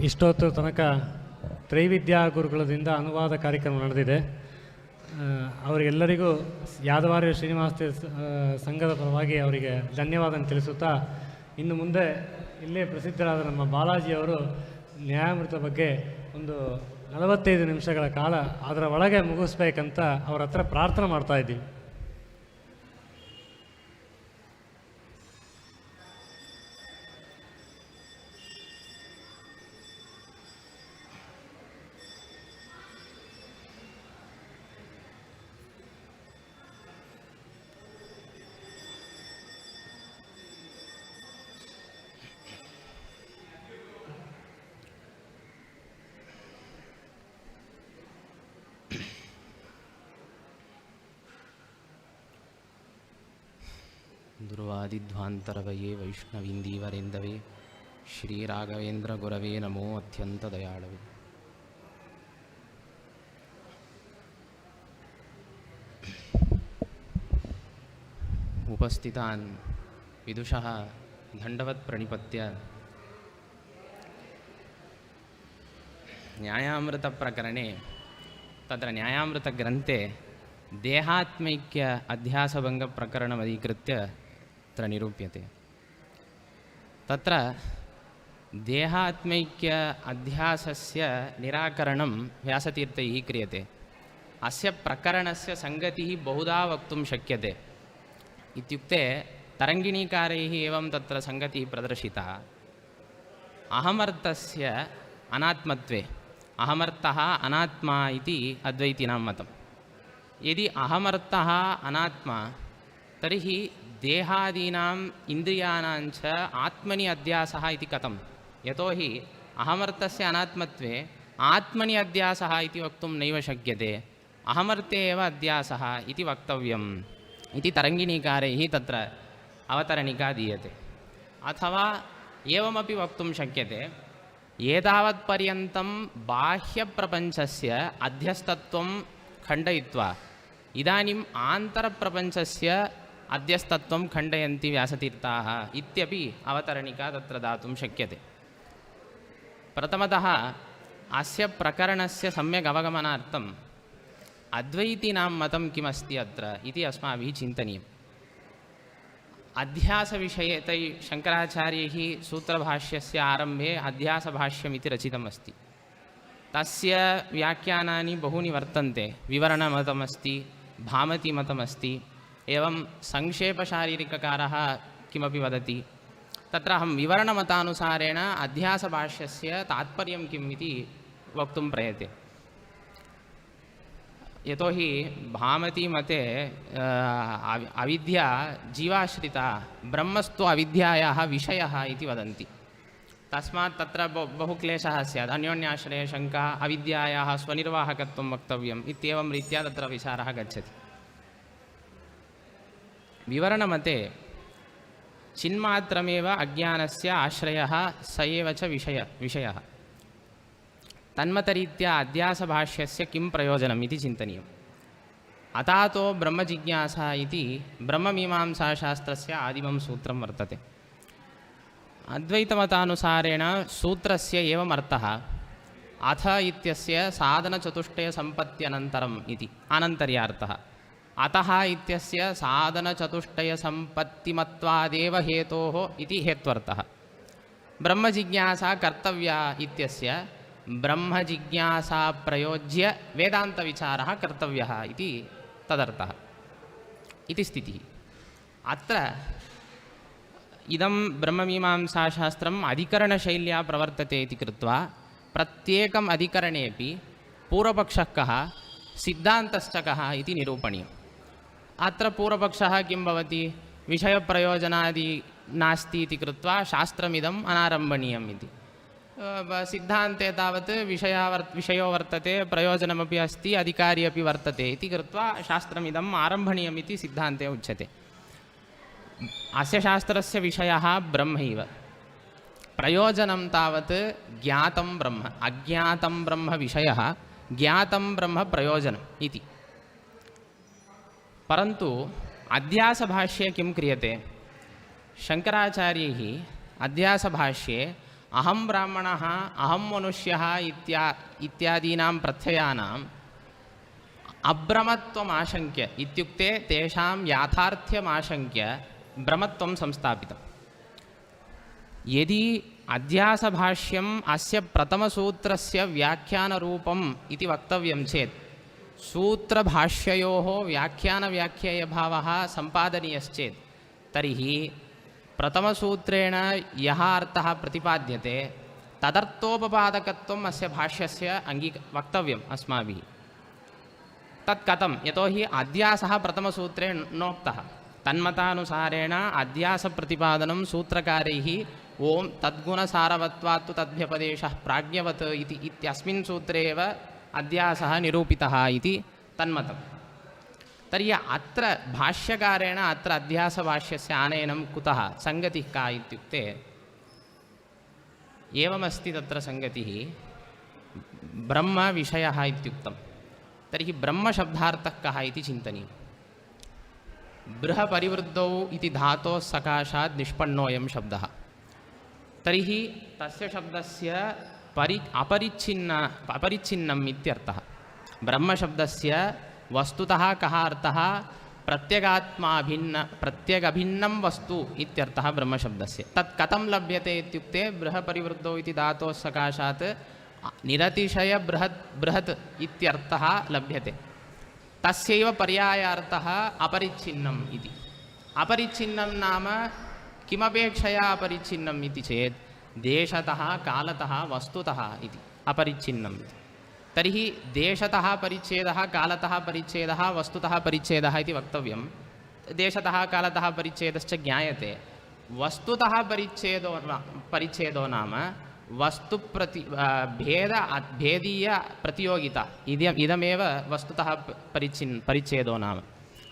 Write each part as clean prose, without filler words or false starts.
ಇಷ್ಟೊತ್ತು ತನಕ ತ್ರೈವಿದ್ಯಾ ಗುರುಕುಲದಿಂದ ಅನುವಾದ ಕಾರ್ಯಕ್ರಮ ನಡೆದಿದೆ. ಅವರಿಗೆಲ್ಲರಿಗೂ ಯಾದವಾರ್ಯ ಶ್ರೀನಿವಾಸ ಸಂಘದ ಪರವಾಗಿ ಅವರಿಗೆ ಧನ್ಯವಾದ ತಿಳಿಸುತ್ತಾ, ಇನ್ನು ಮುಂದೆ ಇಲ್ಲೇ ಪ್ರಸಿದ್ಧರಾದ ನಮ್ಮ ಬಾಲಾಜಿಯವರು ನ್ಯಾಯಾಮೃತ ಬಗ್ಗೆ ಒಂದು 45 ನಿಮಿಷಗಳ ಕಾಲ ಅದರ ಒಳಗೆ ಮುಗಿಸ್ಬೇಕಂತ ಅವ್ರ ಹತ್ರ ಪ್ರಾರ್ಥನೆ ಮಾಡ್ತಾ ಇದ್ದೀವಿ. ಧ್ರುವಾದಿಧ್ವಾಂತರವಯೇ ವೈಷ್ಣವೀಂದೀವರೇಂದವೇ ಶ್ರೀರಾಘವೇಂದ್ರ ಗುರವೇ ನಮೋ ಅತ್ಯಂತ ದಯಾಳವೇ. उपस्थितान् विदुषः दण्डवत् प्रणिपत्य न्यायामृतप्रकरणे तत्र न्यायामृतग्रन्थे देहात्मैक्य अध्यासभङ्गप्रकरणमधिकृत्य तत्र निरूप्यते. तत्र देहात्मैक्य अध्यासस्य निराकरणं व्यासतीर्थैः क्रियते. अस्य प्रकरणस्य संगतिः बहुधा वक्तुं शक्यते. इत्युक्ते तरङ्गिणीकारैः एवं तत्र संगतिः प्रदर्शिता. अहमर्थस्य अनात्मत्वे, अहमर्थः अनात्मा इति अद्वैतिनां मतं. यदि अहमर्थः अनात्मा तर्हि देहादीनाम् इन्द्रियाणां च आत्मनि अध्यासः इति कथं? यतोहि अहमर्थस्य अनात्मत्वे आत्मनि अध्यासः इति वक्तुं नैव शक्यते. अहमर्थे एव अध्यासः इति वक्तव्यम् इति तरङ्गिणीकारैः तत्र अवतरणिका दीयते. अथवा एवमपि वक्तुं शक्यते, एतावत्पर्यन्तं बाह्यप्रपञ्चस्य अध्यस्तत्वं खण्डयित्वा इदानीम् आन्तरप्रपञ्चस्य अध्यस्तत्वं खण्डयन्ति व्यासतीर्थाः इत्यपि अवतरणिका तत्र दातुं शक्यते. प्रथमतः अस्य प्रकरणस्य सम्यक् अवगमनार्थम् अद्वैतीनां मतं किमस्ति अत्र इति अस्माभिः चिन्तनीयम्. अध्यासविषये तै शङ्कराचार्यैः सूत्रभाष्यस्य आरम्भे अध्यासभाष्यमिति रचितमस्ति. तस्य व्याख्यानानि बहूनि वर्तन्ते. विवरणमतमस्ति, भामतीमतमस्ति, एवं संक्षेपशारीरिककारः किमपि वदति. तत्र अहं विवरणमतानुसारेण अध्यासभाष्यस्य तात्पर्यं किम् इति वक्तुं प्रयते. यतोहि भामतीमते अविद्या जीवाश्रिता, ब्रह्मस्तु अविद्यायाः विषयः इति वदन्ति. तस्मात् तत्र बहु क्लेशः स्यात्. अन्योन्याश्रयशङ्का, अविद्यायाः स्वनिर्वाहकत्वं वक्तव्यम् इत्येवं रीत्या तत्र विचारः गच्छति. विवरणमते चिन्मात्रमेव अज्ञानस्य आश्रयः स एव च विषयः. तन्मतरीत्या अध्यासभाष्यस्य किं प्रयोजनम् इति चिन्तनीयम्. अतातो ब्रह्मजिज्ञासा इति ब्रह्ममीमांसाशास्त्रस्य आदिमं सूत्रं वर्तते. अद्वैतमतानुसारेण सूत्रस्य एवम् अर्थः अथ इत्यस्य साधनचतुष्टयसम्पत्त्यनन्तरम् इति अनन्तर्यार्थः. अतः इत्यस्य साधनचतुष्टयसम्पत्तिमत्वादेव हेतोः इति हेत्वर्थः. ब्रह्मजिज्ञासा कर्तव्या इत्यस्य ब्रह्मजिज्ञासा प्रयोज्य वेदान्तविचारः कर्तव्यः इति तदर्थः इति स्थितिः. अत्र इदं ब्रह्ममीमांसाशास्त्रम् अधिकरणशैल्या प्रवर्तते इति कृत्वा प्रत्येकम् अधिकरणेपि पूर्वपक्षः कः, सिद्धान्तश्च कः इति निरूपणीयम्. अत्र पूर्वपक्षः किं भवति? विषयप्रयोजनादि नास्ति इति कृत्वा शास्त्रमिदम् अनारम्भणीयम् इति. सिद्धान्ते तावत् विषयो वर्तते, प्रयोजनमपि अस्ति, अधिकारी अपि वर्तते इति कृत्वा शास्त्रमिदम् आरम्भणीयम् इति सिद्धान्ते उच्यते. अस्य शास्त्रस्य विषयः ब्रह्मैव, प्रयोजनं तावत् ज्ञातं ब्रह्म, अज्ञातं ब्रह्म विषयः, ज्ञातं ब्रह्म प्रयोजनम् इति. परन्तु अध्यासभाष्ये किं क्रियते? शङ्कराचार्यैः अध्यासभाष्ये अहं ब्राह्मणः अहं मनुष्यः इत्यादीनां प्रत्ययानाम् अभ्रमत्वम् आशङ्क्य इत्युक्ते तेषां याथार्थ्यम् आशङ्क्य भ्रमत्वं संस्थापितम्। यदि अध्यासभाष्यम् अस्य प्रथमसूत्रस्य व्याख्यानरूपम् इति वक्तव्यं चेत् सूत्रभाष्ययोः व्याख्यानव्याख्येयभावः सम्पादनीयश्चेत् तर्हि प्रथमसूत्रेण यः अर्थः प्रतिपाद्यते तदर्थोपपादकत्वम् अस्य भाष्यस्य वक्तव्यम् अस्माभिः। तत् कथं? यतोहि अध्यासः प्रथमसूत्रे नोक्तः। तन्मतानुसारेण अध्यासप्रतिपादनं सूत्रकारैः ओं तद्गुणसारवत्वात्तु तद्भ्यपदेशः प्राज्ञवत् इत्यस्मिन् सूत्रे एव अध्यासः निरूपितः इति तन्मतम्। तर्हि अत्र भाष्यकारेण अत्र अध्यासभाष्यस्य आनयनं कुतः? सङ्गतिः का इत्युक्ते एवमस्ति तत्र सङ्गतिः। ब्रह्मविषयः इत्युक्तं, तर्हि ब्रह्मशब्दार्थः कः इति चिन्तनीयम्। बृहपरिवृद्धौ इति धातोः सकाशात् निष्पन्नोऽयं शब्दः। तर्हि तस्य शब्दस्य अपरिच्छिन्नम् इत्यर्थः। ब्रह्मशब्दस्य वस्तुतः कः अर्थः? प्रत्यगभिन्नं वस्तु इत्यर्थः ब्रह्मशब्दस्य। तत् कथं लभ्यते इत्युक्ते बृहपरिवृद्धौ इति धातोः सकाशात् निरतिशय बृहत् इत्यर्थः लभ्यते। तस्यैव पर्यायार्थः अपरिच्छिन्नम् इति। अपरिच्छिन्नं नाम किमपेक्षया अपरिच्छिन्नम् इति चेत् देशतः कालतः वस्तुतः इति अपरिच्छिन्नम्। तर्हि देशतः परिच्छेदः, कालतः परिच्छेदः, वस्तुतः परिच्छेदः इति वक्तव्यं। देशतः कालतः परिच्छेदश्च ज्ञायते। वस्तुतः परिच्छेदो नाम भेदीय प्रतियोगिता इदमेव वस्तुतः परिच्छेदो नाम।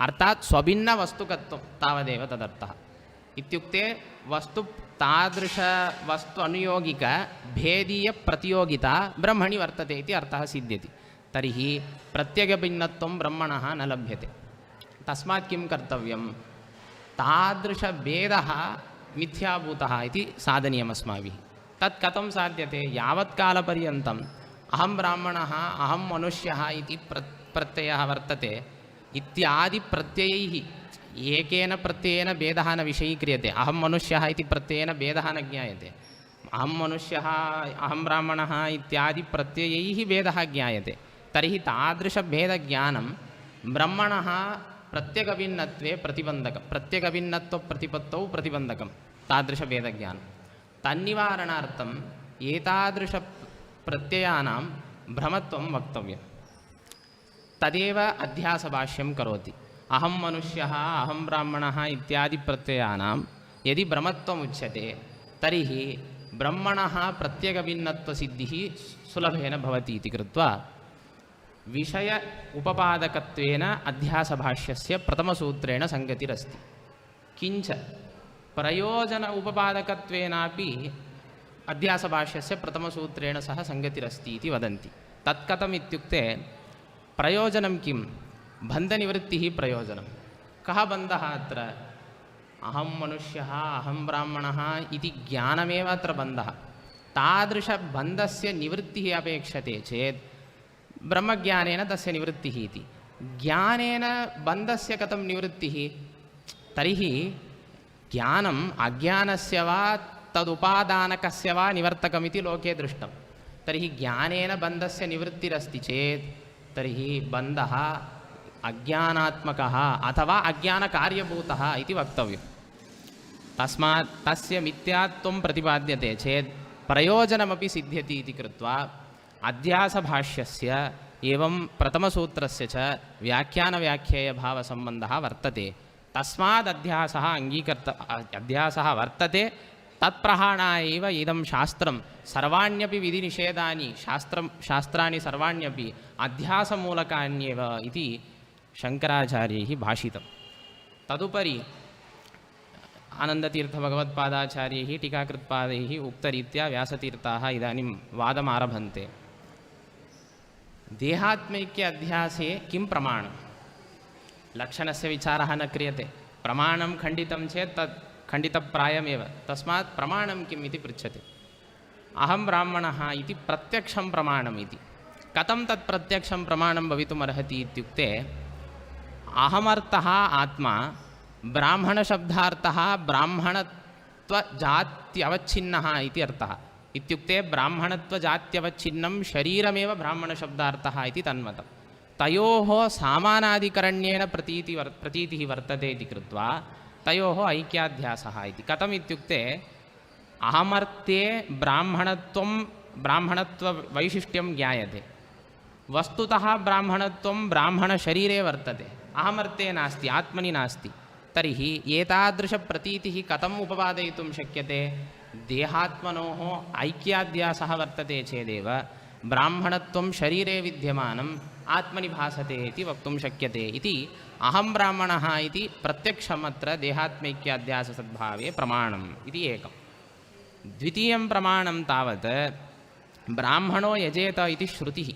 अर्थात् स्वभिन्नवस्तुकत्वं तावदेव तदर्थः। इत्युक्ते तादृशवस्तु अनुयोगिक भेदीय प्रतियोगिता ब्रह्मणि वर्तते इति अर्थः सिद्ध्यति। तर्हि प्रत्यगभिन्नत्वं ब्रह्मणः न लभ्यते। तस्मात् किं कर्तव्यं? तादृशभेदः मिथ्याभूतः इति साधनीयम् अस्माभिः। तत् कथं साध्यते? यावत्कालपर्यन्तम् अहं ब्राह्मणः अहं मनुष्यः इति प्रत्ययः वर्तते इत्यादि प्रत्ययैः एकेन प्रत्ययेन भेदः न विषयीक्रियते। अहं मनुष्यः इति प्रत्ययेन भेदः न ज्ञायते। अहं मनुष्यः अहं ब्राह्मणः इत्यादि प्रत्ययैः भेदः ज्ञायते। तर्हि तादृशभेदज्ञानं ब्रह्मणः प्रत्यगभिन्नत्वे प्रतिबन्धकं, प्रत्यगभिन्नत्वप्रतिपत्तौ प्रतिबन्धकं तादृशभेदज्ञानं। तन्निवारणार्थम् एतादृशप्रत्ययानां भ्रमत्वं वक्तव्यं। तदेव अध्यासभाष्यं करोति। अहं मनुष्यः अहं ब्राह्मणः इत्यादि प्रत्ययानां यदि भ्रमत्वम् उच्यते तर्हि ब्रह्मणः प्रत्यगभिन्नत्वसिद्धिः सुलभेन भवति इति कृत्वा विषय उपपादकत्वेन अध्यासभाष्यस्य प्रथमसूत्रेण सङ्गतिरस्ति। किञ्च प्रयोजन उपपादकत्वेनापि अध्यासभाष्यस्य प्रथमसूत्रेण सह सङ्गतिरस्ति इति वदन्ति। तत्कथम् इत्युक्ते प्रयोजनं किं? बन्धनिवृत्तिः प्रयोजनं। कः बन्धः अत्र? अहं मनुष्यः अहं ब्राह्मणः इति ज्ञानमेव अत्र बन्धः। तादृशबन्धस्य निवृत्तिः अपेक्षते चेत् ब्रह्मज्ञानेन तस्य निवृत्तिः इति। ज्ञानेन बन्धस्य कथं निवृत्तिः? तर्हि ज्ञानम् अज्ञानस्य वा तदुपादानकस्य वा निवर्तकमिति लोके दृष्टं। तर्हि ज्ञानेन बन्धस्य निवृत्तिरस्ति चेत् तर्हि बन्धः अज्ञानात्मकः अथवा अज्ञानकार्यभूतः इति वक्तव्यं। तस्मात् तस्य मिथ्यात्वं प्रतिपाद्यते चेत् प्रयोजनमपि सिद्ध्यति इति कृत्वा अध्यासभाष्यस्य एवं प्रथमसूत्रस्य च व्याख्यानव्याख्येयभावसम्बन्धः वर्तते। तस्माद् अध्यासः वर्तते। तत्प्रहाणाय एव इदं शास्त्रं सर्वाण्यपि विधिनिषेधानि शास्त्राणि सर्वाण्यपि अध्यासमूलकान्येव इति शङ्कराचार्यैः भाषितं। तदुपरि आनन्दतीर्थभगवत्पादाचार्यैः टीकाकृत्पादैः उक्तरीत्या व्यासतीर्थाः इदानीं वादमारभन्ते। देहात्मैक्य अध्यासे किं प्रमाणं? लक्षणस्य विचारः न क्रियते। प्रमाणं खण्डितं चेत् तत् खण्डितप्रायमेव। तस्मात् प्रमाणं किम् इति पृच्छते। अहं ब्राह्मणः इति प्रत्यक्षं प्रमाणम् इति। कथं तत् प्रत्यक्षं प्रमाणं भवितुमर्हति इत्युक्ते अहमर्थः आत्मा ब्राह्मणशब्दार्थः ब्राह्मणत्वजात्यवच्छिन्नः इति अर्थः। इत्युक्ते ब्राह्मणत्वजात्यवच्छिन्नं शरीरमेव ब्राह्मणशब्दार्थः इति तन्मतं। तयोः सामानाधिकरण्येन प्रतीतिः वर्तते इति कृत्वा तयोः ऐक्याध्यासः इति। कथम् इत्युक्ते अहमर्थे ब्राह्मणत्ववैशिष्ट्यं ज्ञायते, वस्तुतः ब्राह्मणत्वं ब्राह्मणशरीरे वर्तते, अहमर्थे नास्ति, आत्मनि नास्ति। तर्हि एतादृशप्रतीतिः कथम् उपपादयितुं शक्यते? देहात्मनोः ऐक्याध्यासः वर्तते चेदेव ब्राह्मणत्वं शरीरे विद्यमानम् आत्मनि भासते इति वक्तुं शक्यते इति अहं ब्राह्मणः इति प्रत्यक्षम् अत्र देहात्मैक्याध्याससद्भावे प्रमाणम् इति एकम्। द्वितीयं प्रमाणं तावत् ब्राह्मणो यजेत इति श्रुतिः।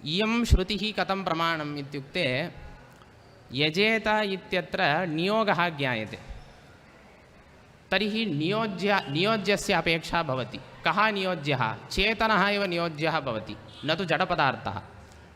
इयं श्रुतिः कथं प्रमाणम् इत्युक्ते यजेत इत्यत्र नियोगः ज्ञायते, तर्हि नियोज्यस्य अपेक्षा भवति। कः नियोज्यः? चेतनः एव नियोज्यः भवति, न तु जडपदार्थः।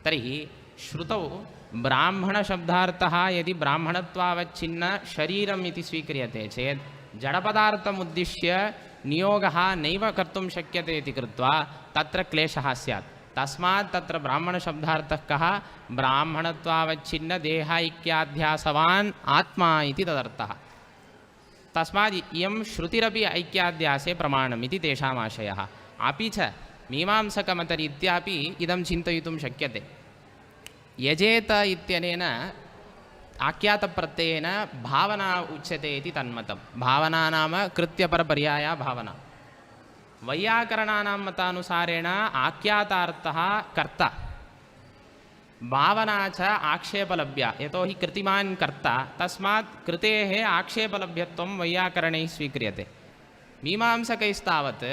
तर्हि श्रुतौ ब्राह्मणशब्दार्थः यदि ब्राह्मणत्वावच्छिन्न शरीरम् इति स्वीक्रियते चेत् जडपदार्थमुद्दिश्य नियोगः नैव कर्तुं शक्यते इति कृत्वा तत्र क्लेशः स्यात्। तस्मात् तत्र ब्राह्मणशब्दार्थः कः? ब्राह्मणत्वावच्छिन्न देहैक्याध्यासवान् आत्मा इति तदर्थः। तस्मात् इयं श्रुतिरपि ऐक्याध्यासे प्रमाणम् इति तेषाम् आशयः। अपि च मीमांसकमतरीत्यापि इदं चिन्तयितुं शक्यते। यजेत इत्यनेन आख्यातप्रत्ययेन भावना उच्यते इति तन्मतं। भावना नाम कृत्यपरपर्याया भावना। वैयाकरणानां मतानुसारेण आख्यातार्थः कर्ता, भावना च आक्षेपलभ्या, यतोहि कृतिमान् कर्ता, तस्मात् कृतेः आक्षेपलभ्यत्वं वैयाकरणैः स्वीक्रियते। मीमांसकैस्तावत्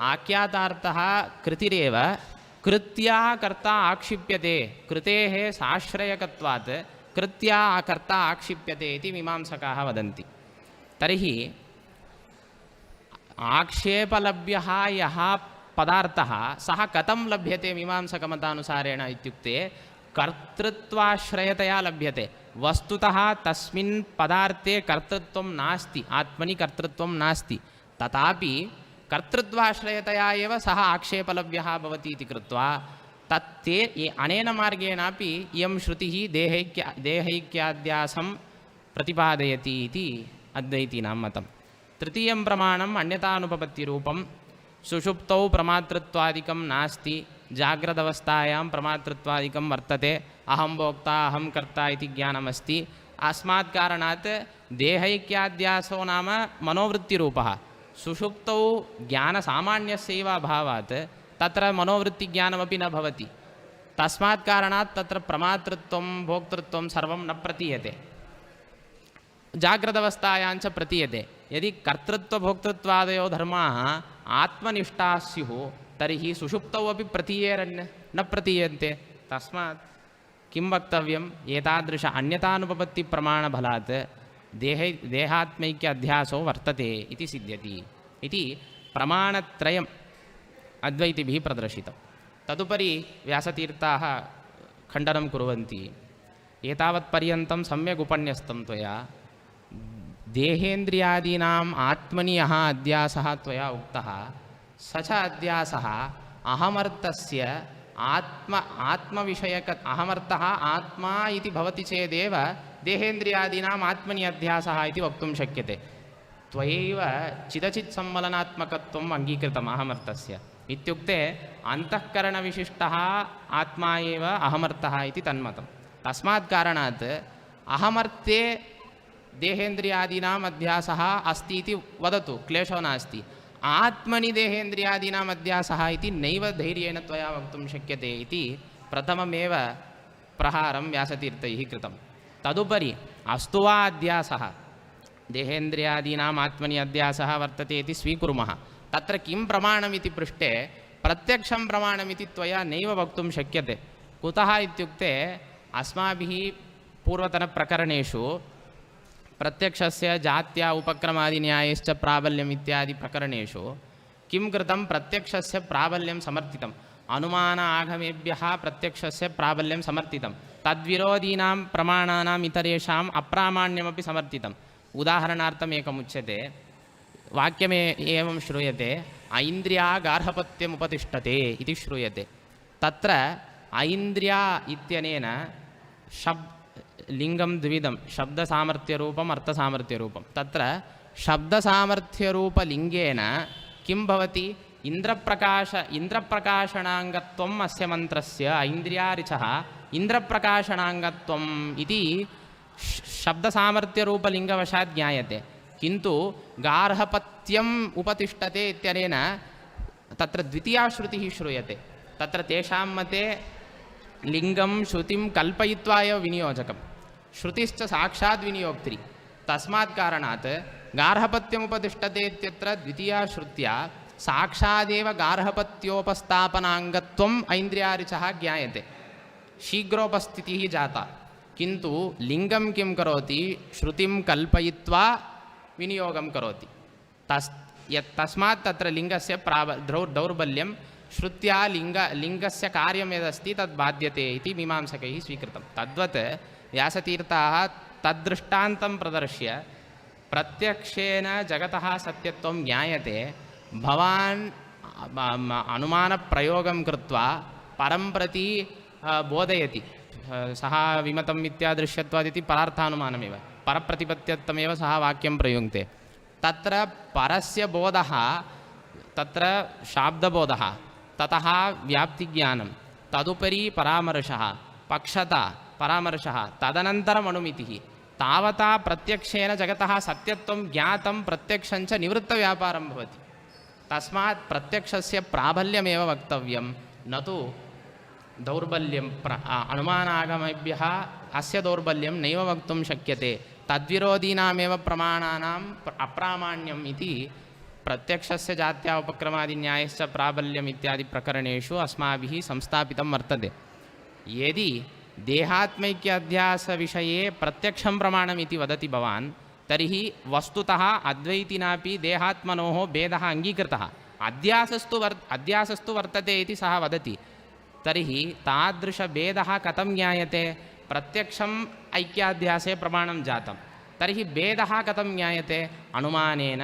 आख्यातार्थः कृतिरेव, कृत्या कर्ता आक्षिप्यते, कृतेः साश्रयकत्वात् कृत्या कर्ता आक्षिप्यते इति मीमांसकाः वदन्ति। तर्हि आक्षेपलभ्यः यः पदार्थः सः कथं लभ्यते मीमांसकमतानुसारेण इत्युक्ते कर्तृत्वाश्रयतया लभ्यते। वस्तुतः तस्मिन् पदार्थे कर्तृत्वं नास्ति, आत्मनि कर्तृत्वं नास्ति, तथापि कर्तृत्वाश्रयतया एव सः आक्षेपलभ्यः भवति इति कृत्वा तत्ते अनेन मार्गेणापि इयं श्रुतिः देहैक्याध्यासं प्रतिपादयति इति अद्वैतीनां मतं। तृतीयं प्रमाणम् अन्यथानुपपत्तिरूपं। सुषुप्तौ प्रमातृत्वादिकं नास्ति, जाग्रदवस्थायां प्रमातृत्वादिकं वर्तते, अहं भोक्ता अहं कर्ता इति ज्ञानमस्ति। अस्मात् कारणात् देहैक्याध्यासो नाम मनोवृत्तिरूपः। सुषुप्तौ ज्ञानसामान्यस्यैव अभावात् तत्र मनोवृत्तिज्ञानमपि न भवति। तस्मात् कारणात् तत्र प्रमातृत्वं भोक्तृत्वं सर्वं न प्रतीयते, जाग्रदवस्थायाञ्च प्रतीयते। यदि कर्तृत्वभोक्तृत्वादयो धर्माः आत्मनिष्ठाः स्युः तर्हि सुषुप्तौ अपि प्रतीयेरन् न प्रतीयन्ते। तस्मात् किं वक्तव्यम्? एतादृश अन्यथानुपपत्तिप्रमाणबलात् देहात्मैक्य अध्यासो वर्तते इति सिद्ध्यति इति प्रमाणत्रयम् अद्वैतिभिः प्रदर्शितं। तदुपरि व्यासतीर्थाः खण्डनं कुर्वन्ति। एतावत्पर्यन्तं सम्यक् उपन्यस्तं त्वया देहेन्द्रियादीनाम् आत्मनि यः अध्यासः त्वया उक्तः स च अध्यासः अहमर्थस्य आत्मविषयक अहमर्थः आत्मा इति भवति चेदेव देहेन्द्रियादीनाम् आत्मनि अध्यासः इति वक्तुं शक्यते। त्वयैव चिदचित्सम्मलनात्मकत्वम् अङ्गीकृतम् अहमर्थस्य। इत्युक्ते अन्तःकरणविशिष्टः आत्मा एव अहमर्थः इति तन्मतं। तस्मात् कारणात् अहमर्थे देहेन्द्रियादीनाम् अध्यासः अस्ति इति वदतु, क्लेशो नास्ति। आत्मनि देहेन्द्रियादीनाम् अध्यासः इति नैव धैर्येण त्वया वक्तुं शक्यते इति प्रथममेव प्रहारं व्यासतीर्थैः कृतं। तदुपरि अस्तु वा अध्यासः देहेन्द्रियादीनाम् आत्मनि अध्यासः वर्तते इति स्वीकुर्मः, तत्र किं प्रमाणमिति पृष्टे प्रत्यक्षं प्रमाणमिति त्वया नैव वक्तुं शक्यते। कुतः इत्युक्ते अस्माभिः पूर्वतनप्रकरणेषु प्रत्यक्षस्य जात्या उपक्रमादिन्यायश्च प्राबल्यम् इत्यादि प्रकरणेषु किं कृतं प्रत्यक्षस्य प्राबल्यं समर्थितम् अनुमान आगमेभ्यः प्रत्यक्षस्य प्राबल्यं समर्थितं तद्विरोधीनां प्रमाणानाम् इतरेषाम् अप्रामाण्यमपि समर्थितम् उदाहरणार्थम् एकमुच्यते वाक्यमे एवं श्रूयते ऐन्द्रिया गार्हपत्यमुपतिष्ठते इति श्रूयते तत्र ऐन्द्रिया इत्यनेन लिङ्गं द्विविधं शब्दसामर्थ्यरूपम् अर्थसामर्थ्यरूपं तत्र शब्दसामर्थ्यरूपलिङ्गेन किं भवति इन्द्रप्रकाशनाङ्गत्वम् अस्य मन्त्रस्य ऐन्द्रियारिचः इन्द्रप्रकाशनाङ्गत्वम् इति शब्दसामर्थ्यरूपलिङ्गवशात् ज्ञायते किन्तु गार्हपत्यम् उपतिष्ठते इत्यनेन तत्र द्वितीया श्रुतिः श्रूयते तत्र तेषां मते लिङ्गं श्रुतिं कल्पयित्वा एव विनियोजकं श्रुतिश्च साक्षात् विनियोक्त्री तस्मात् कारणात् गार्हपत्यमुपतिष्ठते इत्यत्र द्वितीया श्रुत्या साक्षादेव गार्हपत्योपस्थापनाङ्गत्वम् ऐन्द्रियारिचः ज्ञायते शीघ्रोपस्थितिः जाता किन्तु लिङ्गं किं करोति श्रुतिं कल्पयित्वा विनियोगं करोति तस्मात् तत्र लिङ्गस्य दौर्बल्यं श्रुत्या लिङ्गस्य कार्यं यदस्ति तद् बाध्यते इति मीमांसकैः स्वीकृतं तद्वत् व्यासतीर्थाः तद्दृष्टान्तं प्रदर्श्य प्रत्यक्षेन जगतः सत्यत्वं ज्ञायते भवान् अनुमानप्रयोगं कृत्वा परं प्रति बोधयति सः विमतम् इत्यादृश्यत्वादिति परार्थानुमानमेव परप्रतिपत्त्यर्थमेव सः वाक्यं प्रयुङ्क्ते तत्र परस्य बोधः तत्र शाब्दबोधः ततः व्याप्तिज्ञानं तदुपरि परामर्शः पक्षता परामर्शः तदनन्तरम् अनुमितिः तावता प्रत्यक्षेन जगतः सत्यत्वं ज्ञातं प्रत्यक्षञ्च निवृत्तव्यापारं भवति तस्मात् प्रत्यक्षस्य प्राबल्यमेव वक्तव्यं न तु दौर्बल्यं अनुमानागमेभ्यः अस्य दौर्बल्यं नैव वक्तुं शक्यते तद्विरोधीनामेव प्रमाणानाम् अप्रामाण्यम् इति प्रत्यक्षस्य जात्या उपक्रमादिन्यायस्य प्राबल्यम् इत्यादि प्रकरणेषु अस्माभिः संस्थापितं वर्तते यदि देहात्मैक्य अध्यासविषये प्रत्यक्षं प्रमाणमिति वदति भवान् तर्हि वस्तुतः अद्वैतिनापि देहात्मनोः भेदः अङ्गीकृतः अध्यासस्तु वर्तते इति सः वदति तर्हि तादृशभेदः कथं ज्ञायते प्रत्यक्षम् ऐक्याध्यासे प्रमाणं जातं तर्हि भेदः कथं ज्ञायते अनुमानेन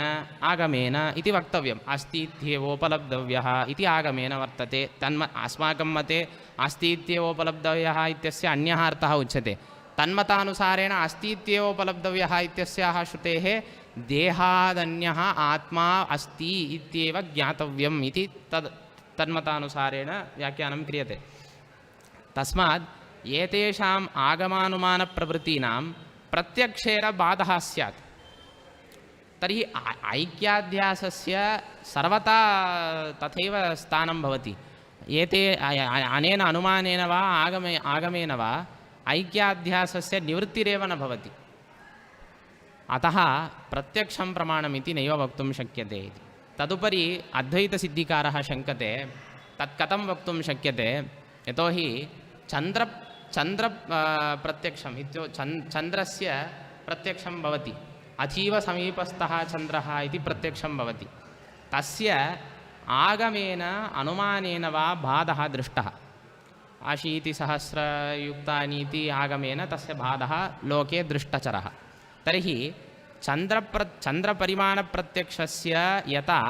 आगमेन इति वक्तव्यम् अस्तीत्येवोपलब्धव्यः इति आगमेन वर्तते अस्माकं मते अस्तीत्येवोपलब्धव्यः इत्यस्य अन्यः अर्थः उच्यते तन्मतानुसारेण अस्तीत्येवोपलब्धव्यः इत्यस्याः श्रुतेः देहादन्यः आत्मा अस्ति इत्येव ज्ञातव्यम् इति तन्मतानुसारेण व्याख्यानं क्रियते तस्मात् एतेषाम् आगमानुमानप्रवृत्तीनां प्रत्यक्षेन बाधः स्यात् तर्हि ऐक्याध्यासस्य सर्वथा तथैव स्थानं भवति एते अनेन अनुमानेन वा आगमेन वा ऐक्याध्यासस्य निवृत्तिरेव न भवति अतः प्रत्यक्षं प्रमाणमिति नैव वक्तुं शक्यते इति तदुपरि अद्वैतसिद्धिकारः शङ्कते तत् कथं वक्तुं शक्यते यतोहि प्रत्यक्षम् चन्द्रस्य प्रत्यक्षं भवति अतीव समीपस्थः चन्द्रः इति प्रत्यक्षं भवति तस्य आगमेन अनुमानेन वा बाधः दृष्टः अशीतिसहस्रयुक्तानीति आगमेन तस्य बाधः लोके दृष्टचरः तर्हि चन्द्रपरिमाणप्रत्यक्षस्य यथा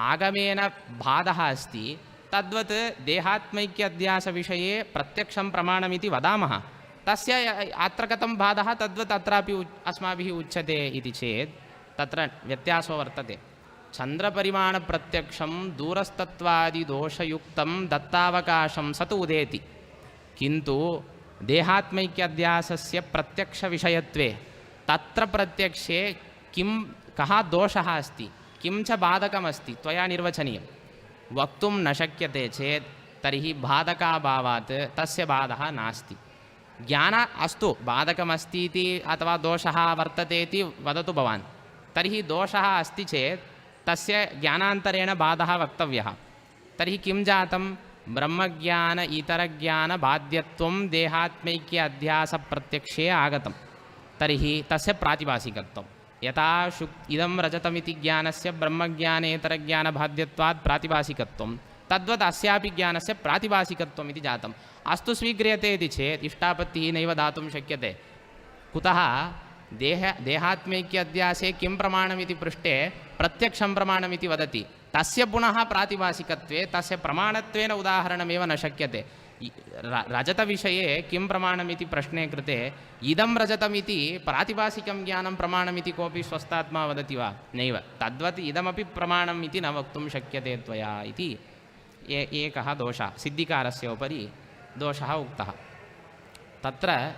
आगमेन बाधः अस्ति तद्वत् देहात्मैक्याध्यासविषये प्रत्यक्षं प्रमाणमिति वदामः तस्य अत्र कथं बाधः तद्वत् अत्रापि अस्माभिः उच्यते इति चेत् तत्र व्यत्यासो वर्तते चन्द्रपरिमाणप्रत्यक्षं दूरस्तत्वादिदोषयुक्तं दत्तावकाशं स तु उदेति किन्तु देहात्मैक्याध्यासस्य प्रत्यक्षविषयत्वे तत्र प्रत्यक्षे कः दोषः अस्ति किं च बाधकमस्ति त्वया निर्वचनीयं वक्तुं न शक्यते चेत् तर्हि बाधकाभावात् तस्य बाधः नास्ति ज्ञान अस्तु बाधकमस्ति इति अथवा दोषः वर्तते इति वदतु भवान् तर्हि दोषः अस्ति चेत् तस्य ज्ञानान्तरेण बाधः वक्तव्यः तर्हि किं जातं ब्रह्मज्ञान इतरज्ञानबाध्यत्वं देहात्मैक्य अध्यासप्रत्यक्षे आगतं तर्हि तस्य प्रातिभासिकत्वं यथा इदं रजतमिति ज्ञानस्य ब्रह्मज्ञानेतरज्ञानबाध्यत्वात् प्रातिभासिकत्वं तद्वत् अस्यापि ज्ञानस्य प्रातिभासिकत्वम् इति जातम्। अस्तु स्वीक्रियते इति चेत् इष्टापत्तिः नैव दातुं शक्यते। कुतः देहात्मैक्य अध्यासे किं प्रमाणमिति पृष्टे प्रत्यक्षं प्रमाणमिति वदति, तस्य पुनः प्रातिभासिकत्वे तस्य प्रमाणत्वेन उदाहरणमेव न शक्यते। रजतविषये किं प्रमाणमिति प्रश्ने कृते इदं रजतमिति प्रातिभासिकं ज्ञानं प्रमाणमिति कोऽपि स्वस्तात्मा वदति वा? नैव। तद्वत् इदमपि प्रमाणम् इति न वक्तुं शक्यते त्वया इति एकः दोषः, सिद्धिकारस्य उपरि दोषः उक्तः। तत्र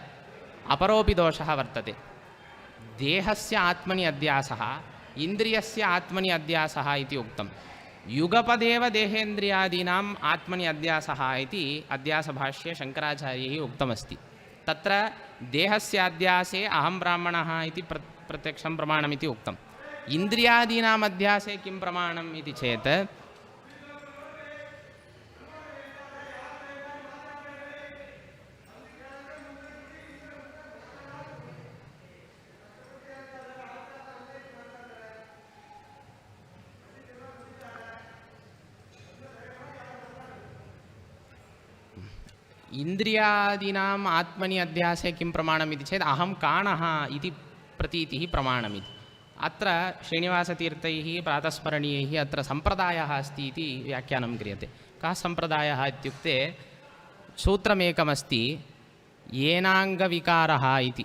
अपरोऽपि दोषः वर्तते। देहस्य आत्मनि अध्यासः, इन्द्रियस्य आत्मनि अध्यासः इति उक्तं। युगपदेव देहेन्द्रियादीनाम् आत्मनि अध्यासः इति अध्यासभाष्ये शङ्कराचार्यैः उक्तमस्ति। तत्र देहस्य अध्यासे अहं ब्राह्मणः इति प्रत्यक्षं प्रमाणमिति उक्तम्। इन्द्रियादीनाम् अध्यासे किं प्रमाणम् इति चेत् इन्द्रियादीनाम् आत्मनि अध्यासे किं प्रमाणमिति चेत् अहं काणः इति प्रतीतिः प्रमाणमिति। अत्र श्रीनिवासतीर्थैः प्रातस्मरणीयैः अत्र सम्प्रदायः अस्ति इति व्याख्यानं क्रियते। कः सम्प्रदायः इत्युक्ते सूत्रमेकमस्ति, येनाङ्गविकारः इति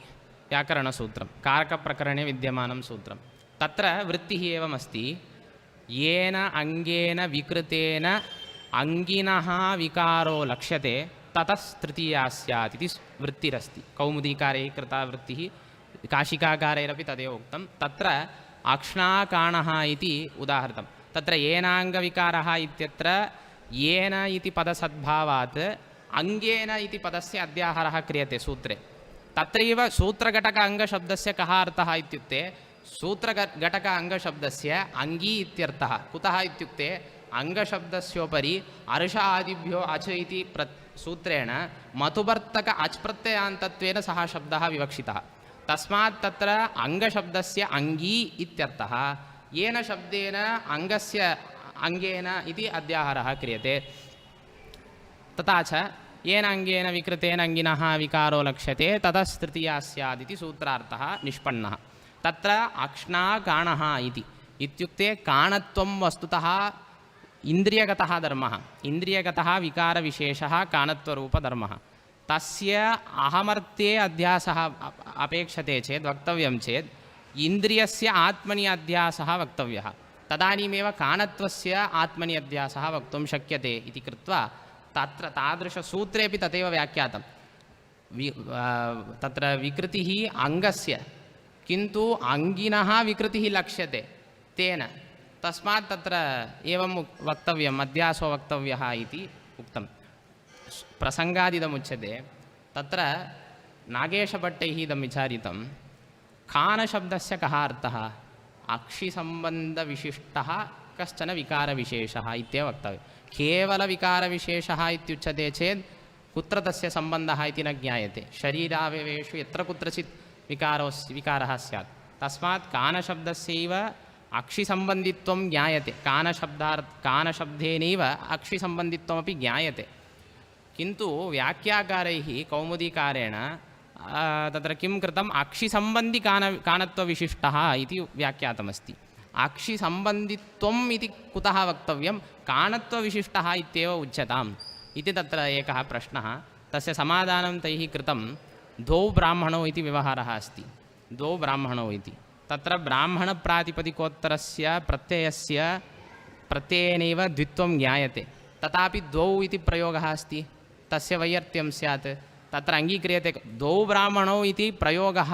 व्याकरणसूत्रं, कारकप्रकरणे विद्यमानं सूत्रं। तत्र वृत्तिः एवमस्ति, येन अङ्गेन विकृतेन अङ्गिनः विकारो लक्ष्यते ततस्तृतीया स्यात् इति वृत्तिरस्ति। कौमुदीकारैः कृता वृत्तिः, काशिकाकारैरपि तदेव उक्तं। तत्र अक्ष्णाकाणः इति उदाहृतं। तत्र येनाङ्गविकारः इत्यत्र येन इति पदसद्भावात् अङ्गेन इति पदस्य अध्याहारः क्रियते सूत्रे। तत्रैव सूत्रघटक अङ्गशब्दस्य कः अर्थः इत्युक्ते सूत्रघटक अङ्गशब्दस्य अङ्गी इत्यर्थः। कुतः इत्युक्ते अङ्गशब्दस्योपरि अर्ष आदिभ्यो अच इति सूत्रेण मतुवर्तक अच् प्रत्ययान्तत्वेन सः शब्दः विवक्षितः। तस्मात् तत्र अङ्गशब्दस्य अङ्गी इत्यर्थः। येन शब्देन अङ्गस्य अङ्गेन इति अध्याहारः क्रियते। तथा च येन अङ्गेन विकृतेन अङ्गिनः विकारो लक्ष्यते ततस्तृतीया स्यात् इति सूत्रार्थः निष्पन्नः। तत्र अक्ष्णाकाणः इत्युक्ते काणत्वं वस्तुतः इन्द्रियगतः धर्मः, इन्द्रियगतः विकारविशेषः काणत्वरूपधर्मः। तस्य अहमर्थे अध्यासः अपेक्षते चेत्, वक्तव्यं चेत् इन्द्रियस्य आत्मनि अध्यासः वक्तव्यः। तदानीमेव काणत्वस्य आत्मनि अध्यासः वक्तुं शक्यते इति कृत्वा तत्र तादृशसूत्रेपि तथैव व्याख्यातं। तत्र विकृतिः अङ्गस्य, किन्तु अङ्गिनः विकृतिः लक्ष्यते तेन, तस्मात् तत्र एवं वक्तव्यम्, अध्यासो वक्तव्यः इति उक्तं। प्रसङ्गादिदमुच्यते। तत्र नागेशभट्टैः इदं विचारितं, खानशब्दस्य कः अर्थः? अक्षिसम्बन्धविशिष्टः कश्चन विकारविशेषः इत्येव वक्तव्यं। केवलविकारविशेषः इत्युच्यते चेत् कुत्र तस्य सम्बन्धः इति न ज्ञायते। शरीरावयवेषु यत्र कुत्रचित् विकारः स्यात्। तस्मात् कानशब्दस्यैव अक्षिसम्बन्धित्वं ज्ञायते। कानशब्देनैव अक्षिसम्बन्धित्वमपि ज्ञायते। किन्तु व्याख्याकारैः कौमुदीकारेण तत्र किं कृतम्, अक्षिसम्बन्धि कानत्वविशिष्टः इति व्याख्यातमस्ति। अक्षिसम्बन्धित्वम् इति कुतः वक्तव्यं? काणत्वविशिष्टः इत्येव उच्यताम् इति तत्र एकः प्रश्नः। तस्य समाधानं तैः कृतं। द्वौ ब्राह्मणौ इति व्यवहारः अस्ति। द्वौ ब्राह्मणौ इति तत्र ब्राह्मणप्रातिपदिकोत्तरस्य प्रत्ययस्य प्रत्ययेनैव द्वित्वं ज्ञायते। तथापि द्वौ इति प्रयोगः अस्ति, तस्य वैयर्थ्यं स्यात्। तत्र अङ्गीक्रियते। द्वौ ब्राह्मणौ इति प्रयोगः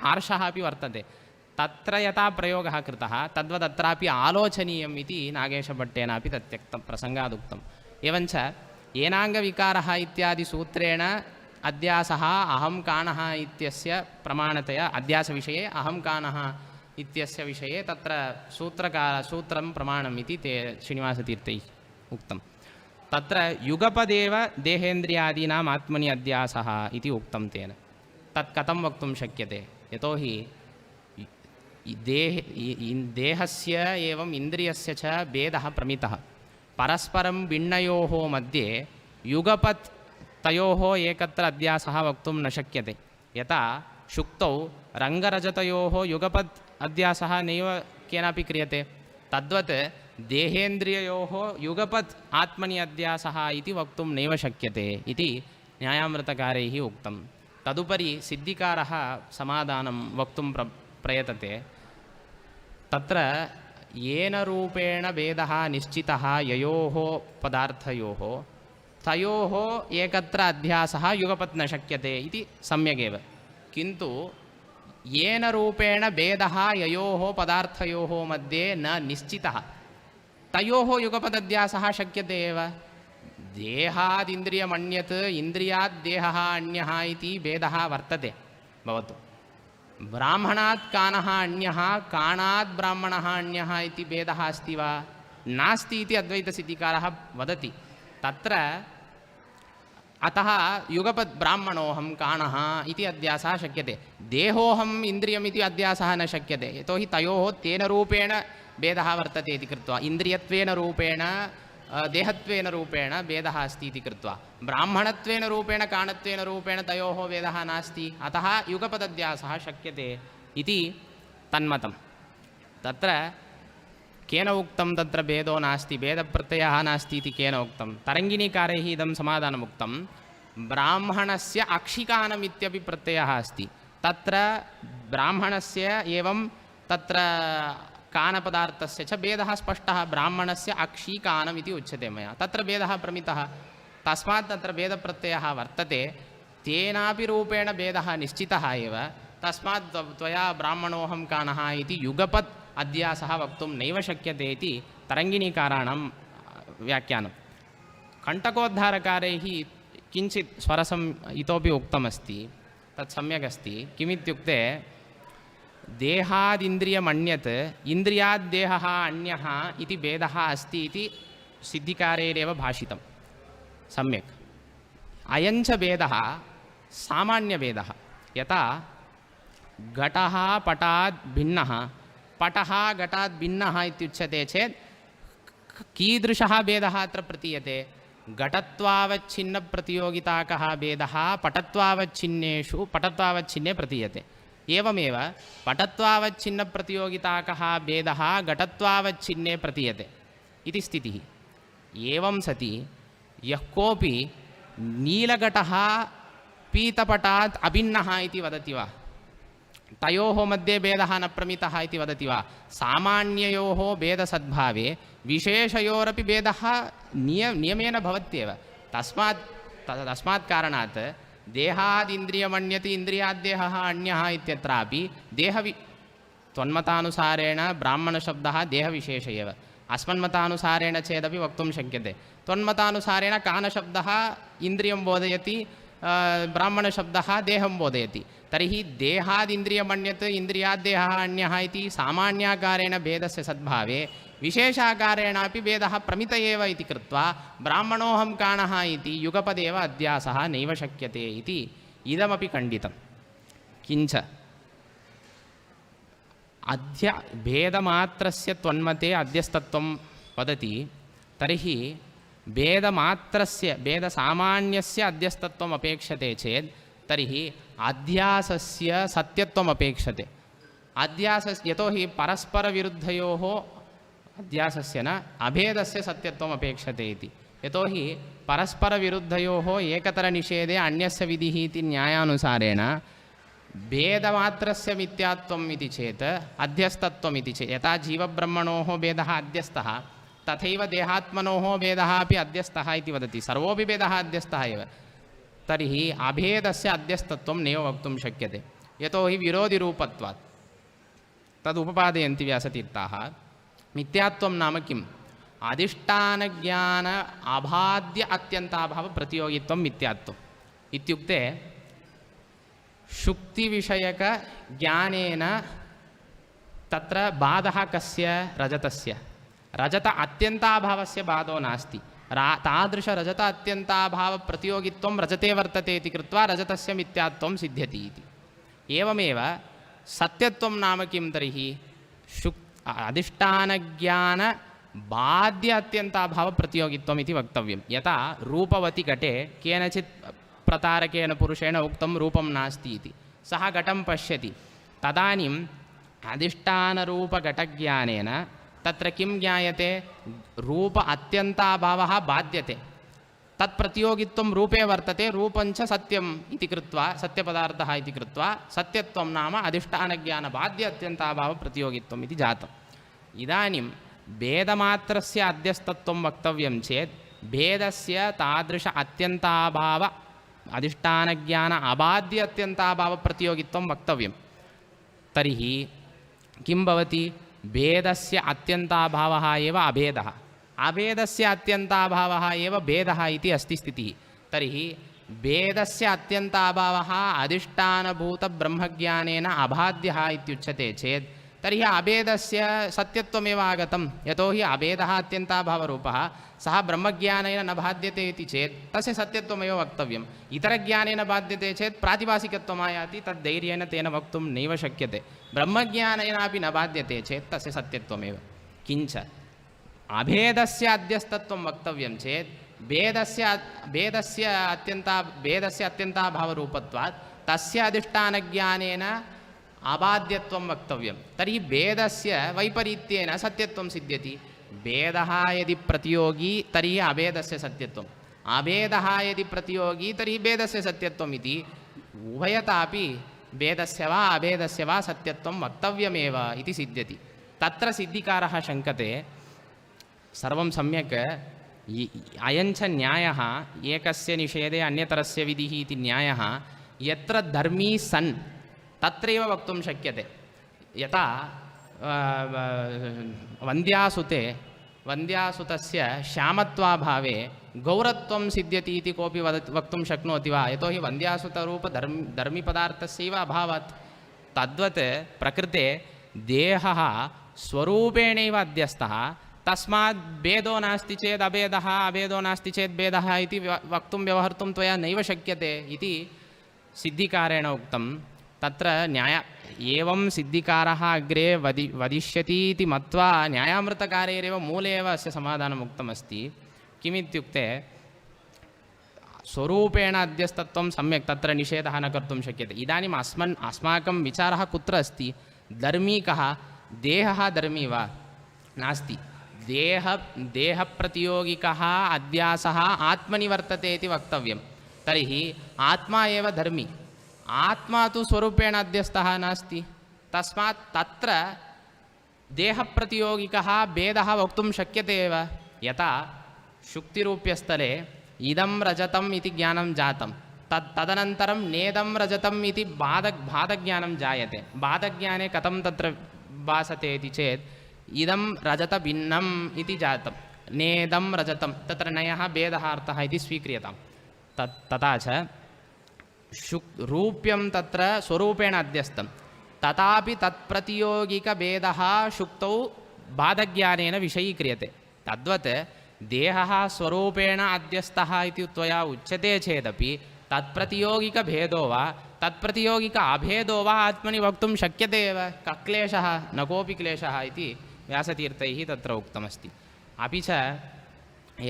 आर्षः अपि वर्तते। तत्र यथा प्रयोगः कृतः तद्वदत्रापि आलोचनीयम् इति नागेशभट्टेनापि तत्यक्तं, प्रसङ्गादुक्तम्। एवञ्च येनाङ्गविकारः इत्यादि सूत्रेण अध्यासः अहं काणः इत्यस्य प्रमाणतया, अध्यासविषये अहं काणः इत्यस्य विषये तत्र सूत्रं प्रमाणम् इति ते श्रीनिवासतीर्थैः उक्तं। तत्र युगपदेव देहेन्द्रियादीनाम् आत्मनि अध्यासः इति उक्तं तेन। तत् कथं वक्तुं शक्यते? यतोहि देहस्य एवं इन्द्रियस्य च भेदः प्रमितः। परस्परं भिन्नयोः मध्ये युगपत् तयोः एकत्र अध्यासः वक्तुं न शक्यते। यथा शुक्तौ रङ्गरजतयोः युगपत् अध्यासः नैव केनापि क्रियते, तद्वत् देहेन्द्रिययोः युगपत् आत्मनि अध्यासः इति वक्तुं नैव शक्यते इति न्यायामृतकारैः उक्तं। तदुपरि सिद्धिकारः समाधानं वक्तुं प्रयतते। तत्र येन रूपेण भेदः निश्चितः ययोः पदार्थयोः तयोः एकत्र अध्यासः युगपत् न शक्यते इति सम्यगेव। किन्तु येन रूपेण भेदः ययोः पदार्थयोः मध्ये न निश्चितः तयोः युगपदध्यासः शक्यते एव। देहादिन्द्रियमन्यत् इन्द्रियात् देहः अन्यः इति भेदः वर्तते भवतु। ब्राह्मणात् कानः अन्यः काणात् ब्राह्मणः अन्यः इति भेदः अस्ति वा? नास्ति इति अद्वैतसिद्धिकारः वदति। तत्र अतः युगपत् ब्राह्मणोऽहं काणः इति अध्यासः शक्यते। देहोऽहम् इन्द्रियम् इति अध्यासः न शक्यते, यतोहि तयोः तेन रूपेण भेदः वर्तते इति कृत्वा, इन्द्रियत्वेन रूपेण देहत्वेन रूपेण भेदः अस्ति इति कृत्वा, ब्राह्मणत्वेन रूपेण काणत्वेन रूपेण तयोः भेदः नास्ति, अतः युगपदध्यासः शक्यते इति तन्मतं। तत्र केन उक्तं तत्र भेदो नास्ति, भेदप्रत्ययः नास्ति इति केन उक्तं? तरङ्गिणीकारैः इदं समाधानम् उक्तं। ब्राह्मणस्य अक्षिकानम् इत्यपि प्रत्ययः अस्ति। तत्र ब्राह्मणस्य एवं तत्र कानपदार्थस्य च भेदः स्पष्टः। ब्राह्मणस्य अक्षिकानम् इति उच्यते मया, तत्र भेदः प्रमितः। तस्मात् तत्र भेदप्रत्ययः वर्तते। तेनापि रूपेण भेदः निश्चितः एव। तस्मात् त्वया ब्राह्मणोऽहं कानः इति युगपत् अध्यासः वक्तुं नैव शक्यते इति तरङ्गिणीकाराणां व्याख्यानं। कण्टकोद्धारकारैः किञ्चित् स्वरसम् इतोपि उक्तमस्ति, तत् सम्यक् अस्ति। किमित्युक्ते देहादिन्द्रियमन्यत् इन्द्रियाद्देहः अन्यः इति भेदः अस्ति इति सिद्धिकारैरेव भाषितं सम्यक्। अयञ्च भेदः सामान्यभेदः। यथा घटः पटात् भिन्नः, पटः घटात् भिन्नः इत्युच्यते चेत् कीदृशः भेदः अत्र प्रतीयते? घटत्वावच्छिन्नप्रतियोगिताकः भेदः पटत्वावच्छिन्ने प्रतीयते। एवमेव पटत्वावच्छिन्नप्रतियोगिताकः भेदः घटत्वावच्छिन्ने प्रतीयते इति स्थितिः। एवं सति यः कोऽपि नीलघटः पीतपटात् अभिन्नः इति वदति वा? तयोः मध्ये भेदः न प्रमितः इति वदति वा? सामान्ययोः भेदसद्भावे विशेषयोरपि भेदः नियमेन भवत्येव। तस्मात् कारणात् देहादिन्द्रियमन्यत् इन्द्रियाद्देहः अन्यः इत्यत्रापि त्वन्मतानुसारेण ब्राह्मणशब्दः देहविशेष एव। अस्मन्मतानुसारेण चेदपि वक्तुं शक्यते। त्वन्मतानुसारेण कानशब्दः इन्द्रियं बोधयति, ब्राह्मणशब्दः देहं बोधयति। तर्हि देहादिन्द्रियमन्यत् इन्द्रियाद्देहः अन्यः इति सामान्याकारेण भेदस्य सद्भावे विशेषाकारेणापि भेदः प्रमित एव इति कृत्वा ब्राह्मणोऽहं काणः इति युगपदेव अध्यासः नैव शक्यते इति इदमपि खण्डितं। किञ्च भेदमात्रस्य त्वन्मते अध्यस्तत्वं वदति, तर्हि भेदसामान्यस्य अध्यस्तत्वम् अपेक्षते चेत् तर्हि अध्यासस्य सत्यत्वम् अपेक्षते। यतोहि परस्परविरुद्धयोः अध्यासस्य न अभेदस्य सत्यत्वम् अपेक्षते इति। यतोहि परस्परविरुद्धयोः एकतरनिषेधे अन्यस्य विधिः इति न्यायानुसारेण भेदमात्रस्य मिथ्यात्वम् इति चेत् अध्यस्तत्वम् इति चेत्, यथा जीवब्रह्मणोः भेदः अध्यस्तः तथैव देहात्मनोः भेदः अपि अध्यस्तः इति वदति। सर्वोऽपि भेदः अध्यस्तः एव। तर्हि अभेदस्य अध्यस्तत्वं नैव वक्तुं शक्यते, यतोहि विरोधिरूपत्वात्। तदुपपादयन्ति व्यासतीर्थाः। मिथ्यात्वं नाम किम्? अधिष्ठानज्ञान अबाध्य अत्यन्ताभावप्रतियोगित्वं मिथ्यात्वम् इत्युक्ते शुक्तिविषयकज्ञानेन तत्र बाधः कस्य? रजतस्य। रजत अत्यन्ताभावस्य बाधो नास्ति। तादृशरजत अत्यन्ताभावप्रतियोगित्वं रजते वर्तते इति कृत्वा रजतस्य मिथ्यात्वं सिद्ध्यति इति। एवमेव सत्यत्वं नाम किं तर्हि अधिष्ठानज्ञानबाध्य अत्यन्ताभावप्रतियोगित्वम् इति वक्तव्यं। यथा रूपवति घटे केनचित् प्रतारकेन पुरुषेण उक्तं रूपं नास्ति इति, सः घटं पश्यति, तदानीम् अधिष्ठानरूपघटज्ञानेन तत्र किं ज्ञायते, रूप अत्यन्ताभावः बाध्यते, तत्प्रतियोगित्वं रूपे वर्तते, रूपञ्च सत्यम् इति कृत्वा सत्यपदार्थः इति कृत्वा सत्यत्वं नाम अधिष्ठानज्ञानबाध्य अत्यन्ताभावप्रतियोगित्वम् इति जातम्। इदानीं भेदमात्रस्य अध्यस्तत्वं वक्तव्यं चेत् भेदस्य तादृश अत्यन्ताभाव अधिष्ठानज्ञान अबाध्य अत्यन्ताभावप्रतियोगित्वं वक्तव्यं। तर्हि किं भवति, भेदस्य अत्यन्ताभावः एव अभेदः, अभेदस्य अत्यन्ताभावः एव भेदः इति अस्ति स्थितिः। तर्हि भेदस्य अत्यन्ताभावः अधिष्ठानभूतब्रह्मज्ञानेन अबाध्यः इत्युच्यते चेत् तर्हि अभेदस्य सत्यत्वमेव आगतं। यतोहि अभेदः अत्यन्ताभावरूपः, सः ब्रह्मज्ञानेन न बाध्यते इति चेत् तस्य सत्यत्वमेव वक्तव्यम्। इतरज्ञानेन बाध्यते चेत् प्रातिभासिकत्वम् आयाति, तद्धैर्येण तेन वक्तुं नैव शक्यते। ब्रह्मज्ञानेनापि न बाध्यते चेत् तस्य सत्यत्वमेव। किञ्च अभेदस्य अध्यस्तत्वं वक्तव्यं चेत् भेदस्य अत्यन्ताभावरूपत्वात् तस्य अधिष्ठानज्ञानेन अबाध्यत्वं वक्तव्यं। तर्हि भेदस्य वैपरीत्येन सत्यत्वं सिद्ध्यति। भेदः यदि प्रतियोगी तर्हि अभेदस्य सत्यत्वम्, अभेदः यदि प्रतियोगी तर्हि भेदस्य सत्यत्वम् इति उभयतापि भेदस्य वा अभेदस्य वा सत्यत्वं वक्तव्यमेव इति सिद्ध्यति। तत्र सिद्धिकारः शङ्कते, सर्वं सम्यक्, अयञ्च न्यायः एकस्य निषेधे अन्यतरस्य विधिः इति न्यायः यत्र धर्मी सन् तत्रैव वक्तुं शक्यते। यथा वन्द्यासुतस्य श्यामत्वाभावे गौरत्वं सिद्ध्यति इति कोऽपि वक्तुं शक्नोति वा? यतोहि वन्द्यासुतरूपधर्मिपदार्थस्यैव अभावात्। तद्वत् प्रकृते देहः स्वरूपेणैव अध्यस्तः, तस्मात् भेदो नास्ति चेत् अभेदः, अभेदो नास्ति चेत् भेदः इति वक्तुं व्यवहर्तुं त्वया नैव शक्यते इति सिद्धिकारेण उक्तं। तत्र एवं सिद्धिकारः अग्रे वदिष्यति इति मत्वा न्यायामृतकारेरेव मूले एव अस्य समाधानम् उक्तमस्ति। किमित्युक्ते, स्वरूपेण अध्यस्तत्वं सम्यक्, तत्र निषेधः न कर्तुं शक्यते। इदानीम् अस्माकं विचारः कुत्र अस्ति? धर्मी कः? देहः धर्मी वा? नास्ति। देहप्रतियोगिकः अध्यासः आत्मनि वर्तते इति वक्तव्यं। तर्हि आत्मा एव धर्मी, आत्मा तु स्वरूपेण अध्यस्तः नास्ति। तस्मात् तत्र देहप्रतियोगिकः भेदः वक्तुं शक्यते एव। यथा शुक्तिरूप्यस्थले इदं रजतम् इति ज्ञानं जातं, तदनन्तरं नेदं रजतम् इति बाधज्ञानं जायते। बाधज्ञाने कथं तत्र भासते इति चेत् इदं रजतभिन्नम् इति जातं, नेदं रजतं, तत्र नयः भेदः अर्थः इति स्वीक्रियताम्। तथा च रूप्यं तत्र स्वरूपेण अध्यस्तं, तथापि तत्प्रतियोगिकभेदः शुक्तौ बाधज्ञानेन विषयीक्रियते। तद्वत् देहः स्वरूपेण अध्यस्तः इति त्वया उच्यते चेदपि तत्प्रतियोगिकभेदो वा तत्प्रतियोगिक अभेदो वा आत्मनि वक्तुं शक्यते एव। कक्लेशः, न कोऽपि क्लेशः इति व्यासतीर्थैः तत्र उक्तमस्ति। अपि च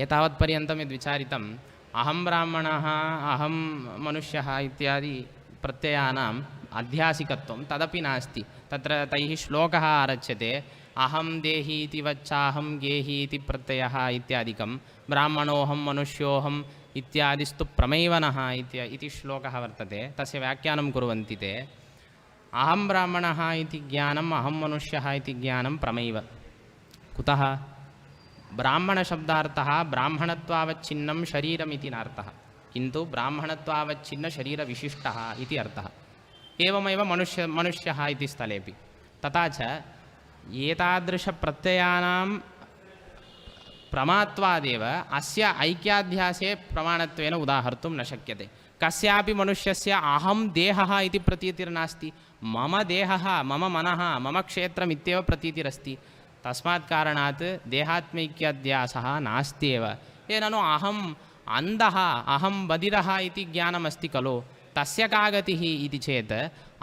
एतावत्पर्यन्तं यद्विचारितम् अहं ब्राह्मणः, अहं मनुष्यः इत्यादि प्रत्ययानाम् अध्यासिकत्वं तदपि नास्ति। तत्र तैः श्लोकः आरच्यते, अहं देही इति वच्चाहं गेहि इति प्रत्ययः इत्यादिकं, ब्राह्मणोऽहं मनुष्योऽहम् इत्यादिस्तु प्रमैवनः इति श्लोकः वर्तते। तस्य व्याख्यानं कुर्वन्ति ते, अहं ब्राह्मणः इति ज्ञानम् अहं मनुष्यः इति ज्ञानं प्रमैव। कुतः? ब्राह्मणशब्दार्थः ब्राह्मणत्वावच्छिन्नं शरीरमिति नार्थः, किन्तु ब्राह्मणत्वावच्छिन्नशरीरविशिष्टः इति अर्थः। एवमेव मनुष्यः इति स्थलेपि। तथा च एतादृशप्रत्ययानां प्रमात्वादेव अस्य ऐक्याध्यासे प्रमाणत्वेन उदाहर्तुं न शक्यते। कस्यापि मनुष्यस्य अहं देहः इति प्रतीतिर्नास्ति, मम देहः, मम मनः, मम क्षेत्रमित्येव प्रतीतिरस्ति। तस्मात् कारणात् देहात्मैक्याध्यासः नास्त्येव। येननु अहम् अन्धः, अहं बधिरः इति ज्ञानमस्ति खलु, तस्य का गतिः इति चेत्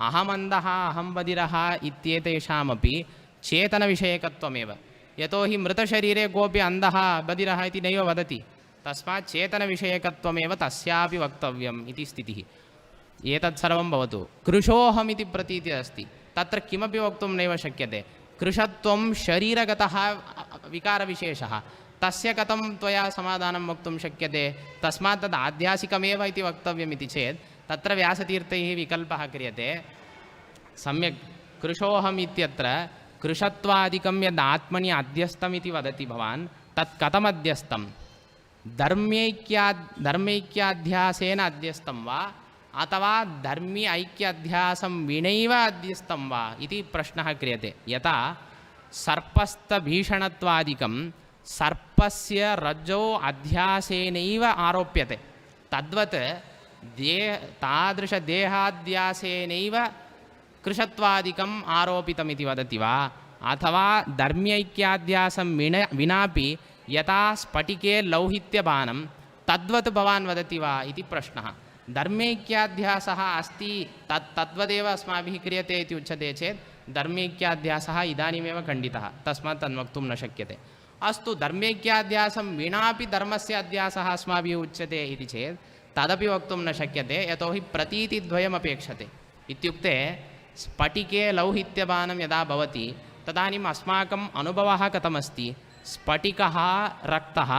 अहमन्धः अहं बधिरः इत्येतेषामपि चेतनविषयकत्वमेव। यतोहि मृतशरीरे कोऽपि अन्धः बधिरः इति नैव वदति, तस्मात् चेतनविषयकत्वमेव तस्यापि वक्तव्यम् इति स्थितिः। एतत् सर्वं भवतु। कृशोऽहमिति प्रतीतिः अस्ति, तत्र किमपि वक्तुं नैव शक्यते। कृशत्वं शरीरगतः विकारविशेषः, तस्य कथं त्वया समाधानं वक्तुं शक्यते? तस्मात् तद् आध्यासिकमेव इति वक्तव्यम् इति चेत् तत्र व्यासतीर्थैः विकल्पः क्रियते। सम्यक् कृशोऽहम् इत्यत्र कृशत्वादिकं यद् आत्मनि अध्यस्तम् इति वदति भवान्, तत् कथमध्यस्तं? धर्मैक्याध्यासेन अध्यस्तं वा अथवा धर्मी ऐक्याध्यासं विनैव अध्यस्तं वा इति प्रश्नः क्रियते। यथा सर्पस्थभीषणत्वादिकं सर्पस्य रज्जौ अध्यासेनैव आरोप्यते, तद्वत् तादृशदेहाध्यासेनैव कृशत्वादिकम् आरोपितमिति वदति वा? अथवा धर्म्यैक्याध्यासं विनापि यथा स्फटिके लौहित्यबाणं तद्वत् भवान् वदति वा इति प्रश्नः। धर्म्यैक्याध्यासः अस्ति, तद्वदेव अस्माभिः क्रियते इति उच्यते चेत् धर्म्यैक्याध्यासः इदानीमेव खण्डितः, तस्मात् तद्वक्तुं न शक्यते। अस्तु, धर्म्यैक्याध्यासं विनापि धर्मस्य अध्यासः अस्माभिः उच्यते इति चेत् तदपि वक्तुं न शक्यते, यतोहि प्रतीतिद्वयमपेक्षते। इत्युक्ते स्फटिके लौहित्यबाणं यदा भवति तदानीम् अस्माकम् अनुभवः कथमस्ति? स्फटिकः रक्तः,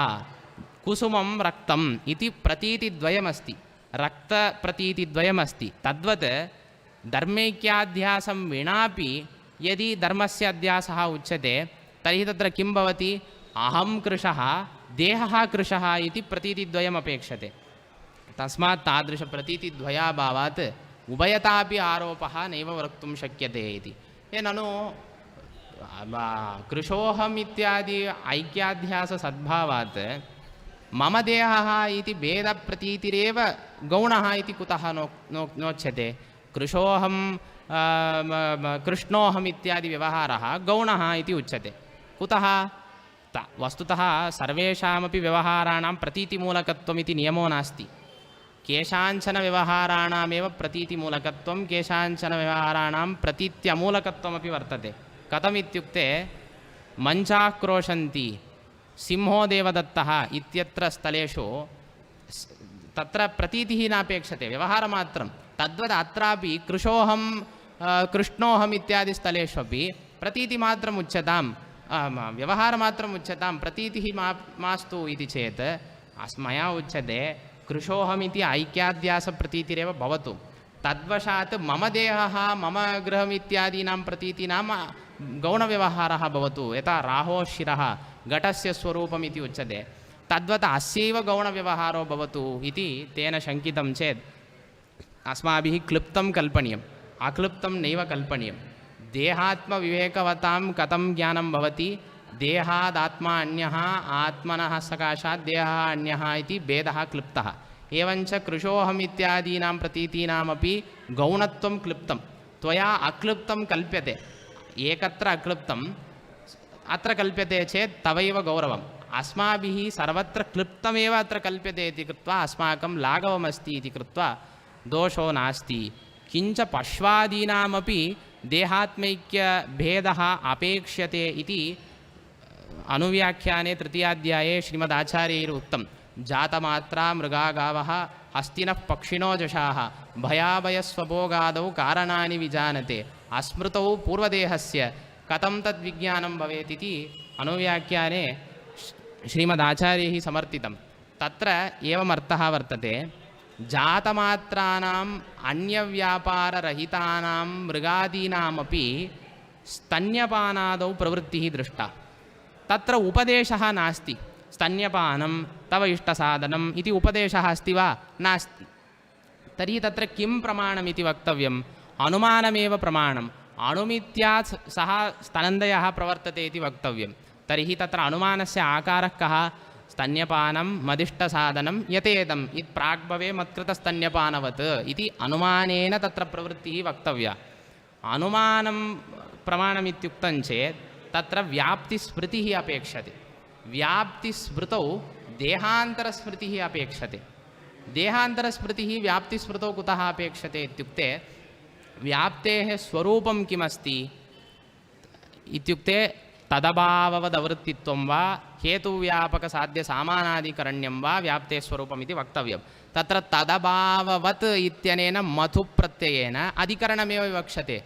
कुसुमं रक्तम् इति प्रतीतिद्वयमस्ति, रक्तप्रतीतिद्वयमस्ति। तद्वत् धर्मैक्याध्यासं विनापि यदि धर्मस्य अध्यासः उच्यते तर्हि तत्र किं भवति? अहं कृशः, देहः कृशः इति प्रतीतिद्वयमपेक्षते। तस्मात् तादृशप्रतीतिद्वयाभावात् उभयतापि आरोपः नैव वक्तुं शक्यते इति। ननु कृशोऽहम् इत्यादि ऐक्याध्याससद्भावात् मम देहः इति भेदप्रतीतिरेव गौणः इति कुतः नोच्यते? कृशोऽहं कृष्णोऽहम् इत्यादि व्यवहारः गौणः इति उच्यते। कुतः? वस्तुतः सर्वेषामपि व्यवहाराणां प्रतीतिमूलकत्वमिति नियमो नास्ति। केषाञ्चन व्यवहाराणामेव प्रतीतिमूलकत्वं, केषाञ्चन व्यवहाराणां प्रतीत्यमूलकत्वमपि वर्तते। कथमित्युक्ते मञ्चाक्रोशन्ति सिंहो देवदत्तः इत्यत्र स्थलेषु तत्र प्रतीतिः नापेक्षते, व्यवहारमात्रं। तद्वत् अत्रापि कृशोऽहं कृष्णोऽहम् इत्यादि स्थलेष्वपि प्रतीतिमात्रम् उच्यतां, व्यवहारमात्रम् उच्यतां, प्रतीतिः मास्तु इति चेत् मया उच्यते कृशोऽहमिति ऐक्याध्यासप्रतीतिरेव भवतु। तद्वशात् मम देहः मम गृहम् इत्यादीनां प्रतीतीनां गौणव्यवहारः भवतु। यथा राहोः शिरः घटस्य स्वरूपम् इति उच्यते, तद्वत् अस्यैव गौणव्यवहारो भवतु इति तेन शङ्कितं चेत् अस्माभिः क्लृप्तं कल्पनीयम्, अक्लृप्तं नैव कल्पनीयं। देहात्मविवेकवतां कथं ज्ञानं भवति? देहादात्मा अन्यः, आत्मनः सकाशात् देहः अन्यः इति भेदः क्लृप्तः। एवञ्च कृशोऽहम् इत्यादीनां प्रतीतीनामपि गौणत्वं क्लृप्तं, त्वया अक्लृप्तं कल्प्यते। एकत्र अक्लृप्तं अत्र कल्प्यते चेत् तवैव गौरवम्। अस्माभिः सर्वत्र क्लृप्तमेव अत्र कल्प्यते इति कृत्वा अस्माकं लाघवमस्ति इति कृत्वा दोषो नास्ति। किञ्च पश्वादीनामपि देहात्मैक्यभेदः अपेक्ष्यते इति अनुव्याख्याने तृतीयाध्याये श्रीमदाचार्यैः उक्तं। जातमात्रा मृगा गावः हस्तिनः पक्षिणो जषाः भयाभयस्वभोगादौ कारणानि विजानते अस्मृतौ पूर्वदेहस्य कथं तद्विज्ञानं भवेत् इति अनुव्याख्याने श्रीमदाचार्यैः समर्थितं। तत्र एवमर्थः वर्तते, जातमात्राणाम् अन्यव्यापाररहितानां मृगादीनामपि स्तन्यपानादौ प्रवृत्तिः दृष्टा। तत्र उपदेशः नास्ति। स्तन्यपानं तव इष्टसाधनम् इति उपदेशः अस्ति वा? नास्ति। तर्हि तत्र किं प्रमाणमिति वक्तव्यम्? अनुमानमेव प्रमाणम्। अणुमित्यात् सः स्तनन्दयः प्रवर्तते इति वक्तव्यं। तर्हि तत्र अनुमानस्य आकारः कः? स्तन्यपानं मदिष्टसाधनं यतेदम् इति प्राग्भवे मत्कृतस्तन्यपानवत् इति अनुमानेन तत्र प्रवृत्तिः वक्तव्या। अनुमानं प्रमाणमित्युक्तं चेत् तत्र व्याप्तिस्मृतिः अपेक्षते। व्याप्तिस्मृतौ देहान्तरस्मृतिः अपेक्षते। देहान्तरस्मृतिः व्याप्तिस्मृतौ कुतः अपेक्षते इत्युक्ते व्याप्तेः स्वरूपं किमस्ति इत्युक्ते तदभाववदवृत्तित्वं वा हेतुव्यापकसाध्यसामानाधिकरण्यं वा व्याप्तेः स्वरूपमिति वक्तव्यं। तत्र तदभाववत् इत्यनेन मथुप्रत्ययेन अधिकरणमेव विवक्षते।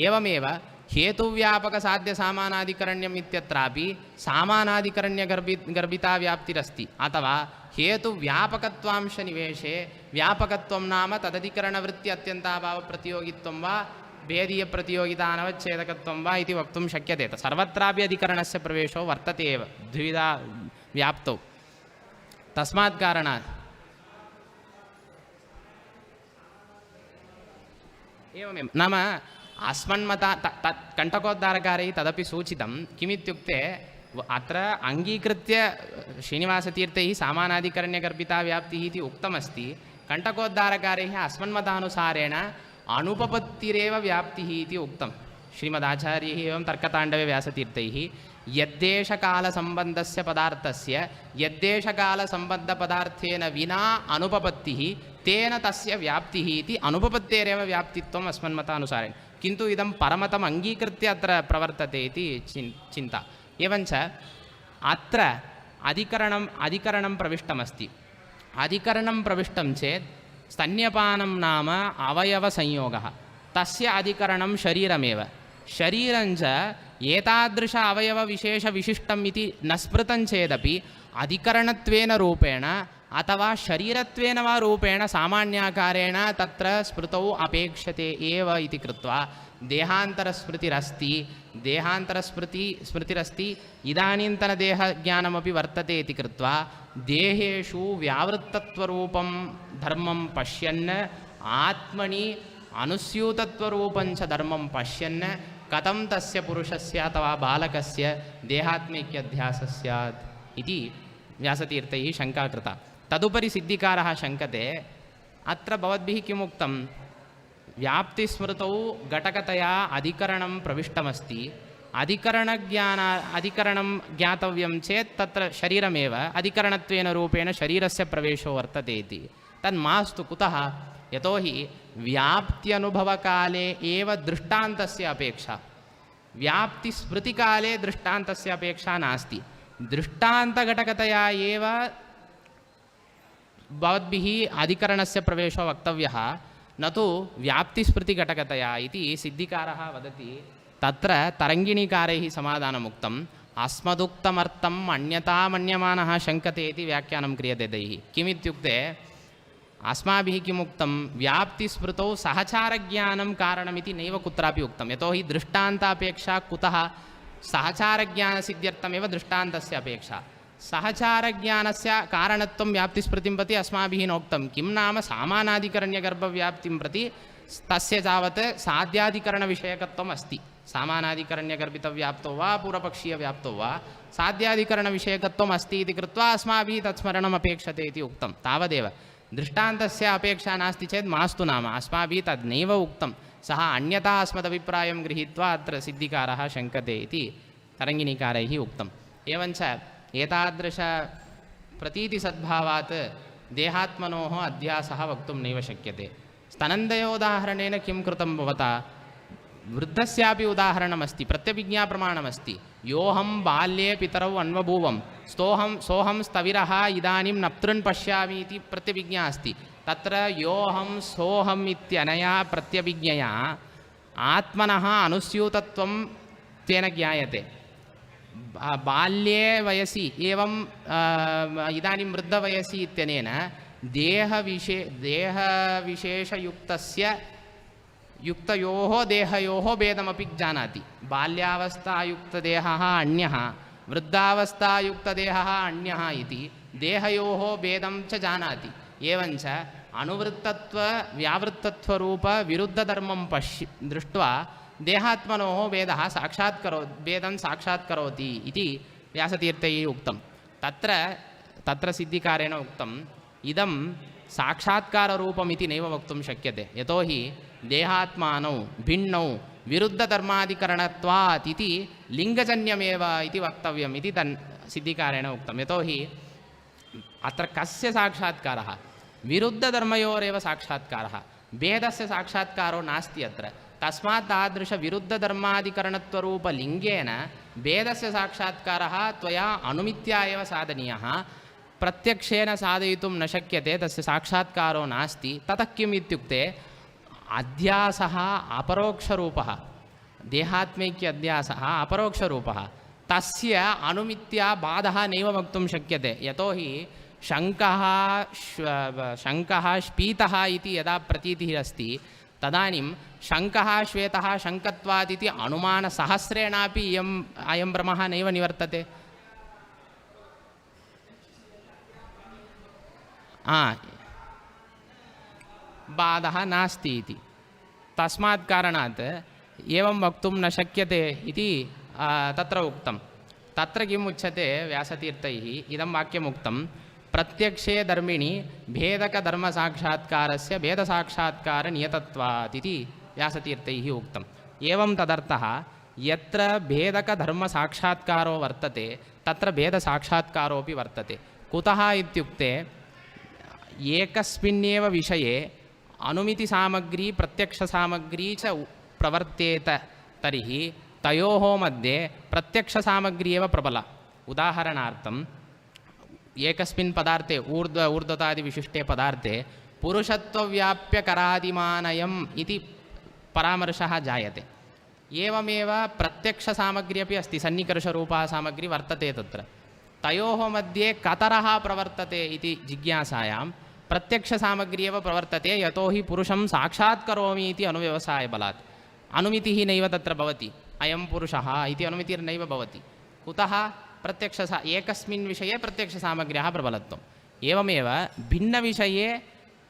एवमेव हेतुव्यापकसाध्यसामानाधिकरण्यम् इत्यत्रापि सामानाधिकरण्यगर्भिता व्याप्तिरस्ति। अथवा हेतुव्यापकत्वांशनिवेशे व्यापकत्वं नाम तदधिकरणवृत्ति अत्यन्ताभावप्रतियोगित्वं वा भेदीयप्रतियोगितानवच्छेदकत्वं वा इति वक्तुं शक्यते। सर्वत्रापि अधिकरणस्य प्रवेशो वर्तते एव द्विविधा व्याप्तौ। तस्मात् कारणात् एवमेव नाम अस्मन्मता कण्टकोद्धारकारैः तदपि सूचितं। किमित्युक्ते अत्र अङ्गीकृत्य श्रीनिवासतीर्थैः सामानाधिकरण्यगर्भिता व्याप्तिः इति उक्तमस्ति। कण्टकोद्धारकारैः अस्मन्मतानुसारेण अनुपपत्तिरेव व्याप्तिः इति उक्तं। श्रीमदाचार्यैः एवं तर्कताण्डवे व्यासतीर्थैः यद्देशकालसम्बन्धस्य पदार्थस्य यद्देशकालसम्बन्धपदार्थेन विना अनुपपत्तिः तेन तस्य व्याप्तिः इति अनुपपत्तेरेव व्याप्तित्वम् अस्मन्मतानुसारेण। किन्तु इदं परमतम् अङ्गीकृत्य अत्र प्रवर्तते इति चिन्ता। एवञ्च अत्र अधिकरणं प्रविष्टमस्ति। अधिकरणं प्रविष्टं चेत् स्तन्यपानं नाम अवयवसंयोगः, तस्य अधिकरणं शरीरमेव। शरीरञ्च एतादृश अवयवविशेषविशिष्टम् इति न स्मृतं चेदपि अधिकरणत्वेन रूपेण अथवा शरीरत्वेन वा रूपेण सामान्याकारेण तत्र स्मृतौ अपेक्षते एव इति कृत्वा देहान्तरस्मृतिरस्ति इदानीन्तनदेहज्ञानमपि वर्तते इति कृत्वा देहेषु व्यावृत्तत्वरूपं धर्मं पश्यन् आत्मनि अनुस्यूतत्वरूपं च धर्मं पश्यन् कथं तस्य पुरुषस्य अथवा बालकस्य देहात्मैक्यध्यासः स्यात् इति व्यासतीर्थैः शङ्का कृता। तदुपरि सिद्धिकारः शङ्कते, अत्र भवद्भिः किमुक्तं, व्याप्तिस्मृतौ घटकतया अधिकरणं प्रविष्टमस्ति। अधिकरणं ज्ञातव्यं चेत् तत्र शरीरमेव अधिकरणत्वेन रूपेण शरीरस्य प्रवेशो वर्तते इति। तन्मास्तु। कुतः? यतोहि व्याप्त्यनुभवकाले एव दृष्टान्तस्य अपेक्षा, व्याप्तिस्मृतिकाले दृष्टान्तस्य अपेक्षा नास्ति। दृष्टान्तघटकतया एव भवद्भिः अधिकरणस्य प्रवेशो वक्तव्यः, न तु व्याप्तिस्मृतिघटकतया इति सिद्धिकारः वदति। तत्र तरङ्गिणीकारैः समाधानमुक्तम्। अस्मदुक्तमर्थम् अन्यथा मन्यमानः शङ्कते इति व्याख्यानं क्रियते तैः। किमित्युक्ते अस्माभिः किमुक्तं, व्याप्तिस्मृतौ सहचारज्ञानं कारणमिति नैव कुत्रापि उक्तं। यतोहि दृष्टान्तापेक्षा कुतः? सहचारज्ञानसिद्ध्यर्थमेव दृष्टान्तस्य अपेक्षा। सहचारज्ञानस्य कारणत्वं व्याप्तिस्मृतिं प्रति अस्माभिः नोक्तं। किं नाम सामानाधिकरण्यगर्भव्याप्तिं प्रति तस्य तावत् साध्याधिकरणविषयकत्वम् अस्ति। सामानाधिकरण्यगर्भितव्याप्तौ वा पूर्वपक्षीयव्याप्तौ वा साध्याधिकरणविषयकत्वम् अस्ति इति कृत्वा अस्माभिः तत्स्मरणम् अपेक्षते इति उक्तं। तावदेव। दृष्टान्तस्य अपेक्षा नास्ति चेत् मास्तु। नाम अस्माभिः तद्नैव उक्तं। सः अन्यथा अस्मदभिप्रायं गृहीत्वा अत्र सिद्धिकारः शङ्कते इति तरङ्गिणीकारैः उक्तम्। एवञ्च एतादृश प्रतीतिसद्भावात् देहात्मनोः अध्यासः वक्तुं नैव शक्यते। स्तनन्दयोदाहरणेन किं कृतं भवता? वृद्धस्यापि उदाहरणमस्ति, प्रत्यभिज्ञाप्रमाणमस्ति। योऽहं बाल्ये पितरौ अन्वभूवं सोऽहं स्थविरः इदानीं नप्तॄन् पश्यामि इति प्रत्यभिज्ञा अस्ति। तत्र योऽहं सोऽहम् इत्यनया प्रत्यभिज्ञया आत्मनः अनुस्यूतत्वं तेन ज्ञायते। बाल्ये वयसि एवं इदानीं वृद्धवयसि इत्यनेन देहविशेषयुक्तयोः देहयोः भेदमपि जानाति। बाल्यावस्थायुक्तदेहः अन्यः, वृद्धावस्थायुक्तदेहः अन्यः इति देहयोः भेदं च जानाति। एवञ्च अनुवृत्तत्व व्यावृत्तत्वरूप विरुद्धधर्मं दृष्ट्वा देहात्मनोः भेदं साक्षात्करोति इति व्यासतीर्थैः उक्तं। तत्र सिद्धिकारेण उक्तम्, इदं साक्षात्काररूपमिति नैव वक्तुं शक्यते। यतोहि देहात्मानौ भिन्नौ विरुद्धधर्माधिकरणत्वात् इति लिङ्गजन्यमेव इति वक्तव्यम् इति सिद्धिकारेण उक्तं। यतोहि अत्र कस्य साक्षात्कारः? विरुद्धधर्मयोरेव साक्षात्कारः। भेदस्य साक्षात्कारो नास्ति अत्र। तस्मात् तादृशविरुद्धधर्माधिकरणत्वरूपलिङ्गेन भेदस्य साक्षात्कारः त्वया अनुमित्या एव साधनीयः। प्रत्यक्षेन साधयितुं न शक्यते, तस्य साक्षात्कारो नास्ति। ततः किम् इत्युक्ते अध्यासः अपरोक्षरूपः, देहात्मैक्य अध्यासः अपरोक्षरूपः, तस्य अनुमित्या बाधः नैव वक्तुं शक्यते। यतोहि शङ्कः स्पीतः इति यदा प्रतीतिः अस्ति तदानीं शङ्कः श्वेतः शङ्कत्वात् इति अनुमानसहस्रेणापि अयं भ्रमः नैव निवर्तते। बाधः नास्ति इति, तस्मात् कारणात् एवं वक्तुं न शक्यते इति तत्र उक्तं। तत्र किम् उच्यते व्यासतीर्थैः, इदं वाक्यमुक्तं प्रत्यक्षे धर्मिणि भेदकधर्मसाक्षात्कारस्य भेदसाक्षात्कारनियतत्वात् इति व्यासतीर्थैः उक्तम्। एवं तदर्थः यत्र भेदकधर्मसाक्षात्कारो वर्तते तत्र भेदसाक्षात्कारोऽपि वर्तते। कुतः इत्युक्ते एकस्मिन्नेव विषये अनुमितिसामग्री प्रत्यक्षसामग्री च प्रवर्तेत तर्हि तयोः मध्ये प्रत्यक्षसामग्री एव प्रबला। उदाहरणार्थम् एकस्मिन् पदार्थे ऊर्ध्वतादिविशिष्टे पदार्थे पुरुषत्वव्याप्यकरादिमानयम् इति परामर्शः जायते। एवमेव प्रत्यक्षसामग्री अपि अस्ति, सन्निकर्षरूपा सामग्री वर्तते तत्र। तयोः मध्ये कतरः प्रवर्तते इति जिज्ञासायां प्रत्यक्षसामग्री एव प्रवर्तते, यतोहि पुरुषं साक्षात् करोमि इति अनुव्यवसायबलात्। अनुमितिः नैव तत्र भवति, अयं पुरुषः इति अनुमितिर्नैव भवति। कुतः? एकस्मिन् विषये प्रत्यक्षसामग्र्याः प्रबलत्वम्। एवमेव भिन्नविषये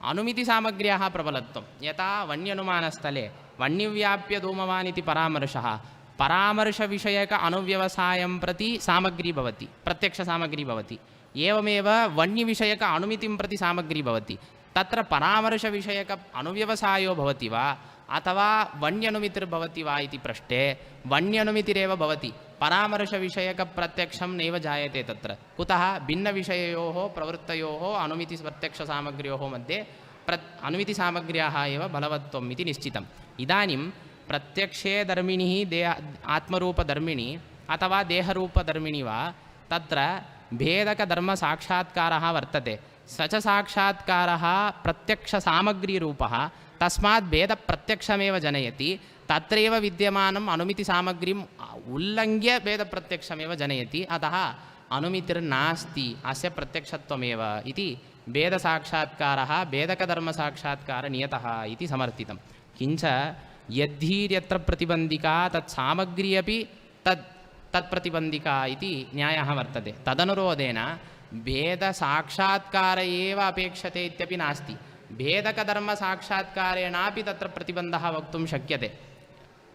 अनुमितिसामग्र्याः प्रबलत्वं। यथा वन्यनुमानस्थले वन्यव्याप्य धूमवान् इति परामर्शः, परामर्शविषयक अनुव्यवसायं प्रति सामग्री भवति, प्रत्यक्षसामग्री भवति। एवमेव वन्यविषयक अनुमितिं प्रति सामग्री भवति। तत्र परामर्शविषयक अनुव्यवसायो भवति वा अथवा वन्यनुमितिर्भवति वा इति पृष्टे वन्यनुमितिरेव भवति, परामर्शविषयकप्रत्यक्षं नैव जायते तत्र। कुतः? भिन्नविषययोः प्रवृत्तयोः अनुमितिप्रत्यक्षसामग्र्योः मध्ये अनुमितिसामग्र्याः एव बलवत्वम् इति निश्चितम्। इदानीं प्रत्यक्षे धर्मिणि आत्मरूपधर्मिणि अथवा देहरूपधर्मिणि वा तत्र भेदकधर्मसाक्षात्कारः वर्तते। स च साक्षात्कारः प्रत्यक्षसामग्रीरूपः, तस्मात् भेदप्रत्यक्षमेव जनयति। तत्रैव विद्यमानम् अनुमितिसामग्रीम् उल्लङ्घ्य भेदप्रत्यक्षमेव जनयति। अतः अनुमितिर्नास्ति, अस्य प्रत्यक्षत्वमेव इति भेदसाक्षात्कारः भेदकधर्मसाक्षात्कारनियतः इति समर्थितं। किञ्च यद्धीर्यत्र प्रतिबन्धिका तत्सामग्री अपि तत्प्रतिबन्धिका इति न्यायः वर्तते। तदनुरोधेन भेदसाक्षात्कार एव अपेक्षते इत्यपि नास्ति, भेदकधर्मसाक्षात्कारेणापि तत्र प्रतिबन्धः वक्तुं शक्यते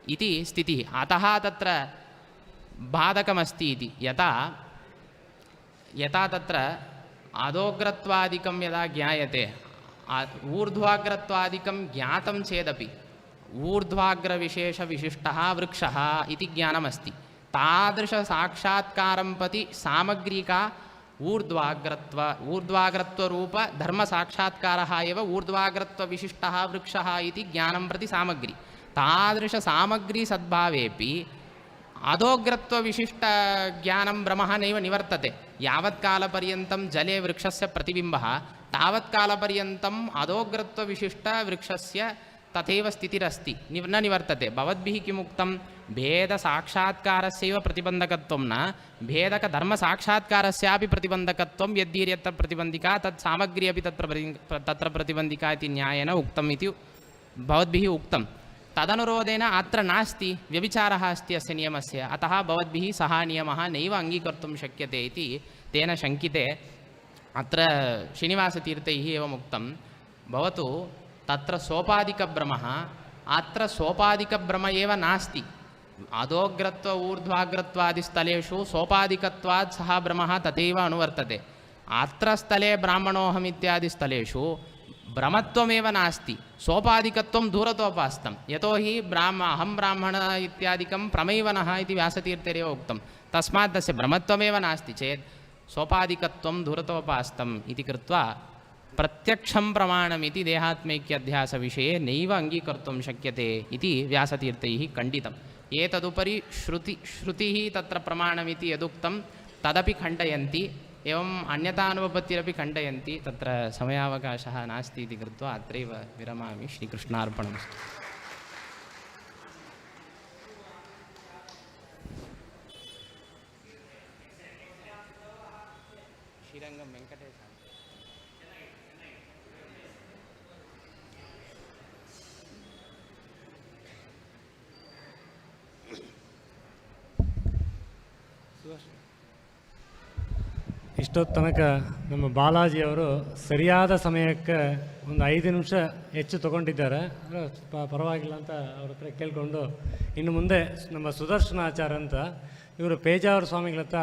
इति स्थितिः। अतः तत्र बाधकमस्ति इति। यथा तत्र अधोग्रत्वादिकं यदा ज्ञायते, ऊर्ध्वाग्रत्वादिकं ज्ञातं चेदपि ऊर्ध्वाग्रविशेषविशिष्टः वृक्षः इति ज्ञानमस्ति। तादृशसाक्षात्कारं प्रति सामग्री का? ऊर्ध्वाग्रत्वरूपधर्मसाक्षात्कारः एव ऊर्ध्वाग्रत्वविशिष्टः वृक्षः इति ज्ञानं प्रति सामग्री। तादृशसामग्री सद्भावेपि अधोग्रत्वविशिष्टज्ञानं भ्रमः नैव निवर्तते। यावत्कालपर्यन्तं जले वृक्षस्य प्रतिबिम्बः तावत्कालपर्यन्तम् अधोग्रत्वविशिष्टवृक्षस्य तथैव स्थितिरस्ति, न निवर्तते। भवद्भिः किमुक्तं? भेदसाक्षात्कारस्यैव प्रतिबन्धकत्वं न, भेदकधर्मसाक्षात्कारस्यापि प्रतिबन्धकत्वं यद्यत्र प्रतिबन्धिका तत् सामग्री अपि तत्र प्रतिबन्धिका इति न्यायेन उक्तम् इति भवद्भिः उक्तं। तदनुरोधेन अत्र नास्ति, व्यभिचारः अस्ति अस्य नियमस्य। अतः भवद्भिः सः नियमः नैव अङ्गीकर्तुं शक्यते इति तेन शङ्किते। अत्र श्रीनिवासतीर्थैः एवम् उक्तं, भवतु तत्र सोपादिकभ्रमः, अत्र सोपादिकभ्रम एव नास्ति। अधोग्रत्व ऊर्ध्वाग्रत्वादिस्थलेषु सोपादिकत्वात् सः भ्रमः तथैव अनुवर्तते। अत्र स्थले ब्राह्मणोऽहमित्यादिस्थलेषु भ्रमत्वमेव नास्ति, सोपादिकत्वं दूरतोपास्तं। यतोहि अहं ब्राह्मण इत्यादिकं प्रमैवनः इति व्यासतीर्थैरेव उक्तं। तस्मात् तस्य भ्रमत्वमेव नास्ति चेत् सोपादिकत्वं दूरतोपास्तम् इति कृत्वा प्रत्यक्षं प्रमाणमिति देहात्मैक्याध्यासविषये नैव अङ्गीकर्तुं शक्यते इति व्यासतीर्थैः खण्डितम्। एतदुपरि श्रुतिः तत्र प्रमाणमिति यदुक्तं तदपि खण्डयन्ति, एवम् अन्यथानुपपत्तिरपि खण्डयन्ति। तत्र समयावकाशः नास्ति इति कृत्वा अत्रैव विरमामि। श्रीकृष्णार्पणमस्तु। श्रीरङ्गं वेङ्कटेश ಇಷ್ಟೊತ್ತು ತನಕ ನಮ್ಮ ಬಾಲಾಜಿಯವರು ಸರಿಯಾದ ಸಮಯಕ್ಕೆ ಒಂದು 5 ನಿಮಿಷ ಹೆಚ್ಚು ತೊಗೊಂಡಿದ್ದಾರೆ. ಪರವಾಗಿಲ್ಲ ಅಂತ ಅವ್ರ ಹತ್ರ ಕೇಳಿಕೊಂಡು ಇನ್ನು ಮುಂದೆ ನಮ್ಮ ಸುದರ್ಶನಾಚಾರ್ಯ ಅಂತ ಇವರು ಪೇಜಾವರ ಸ್ವಾಮಿಗಳ ಹತ್ರ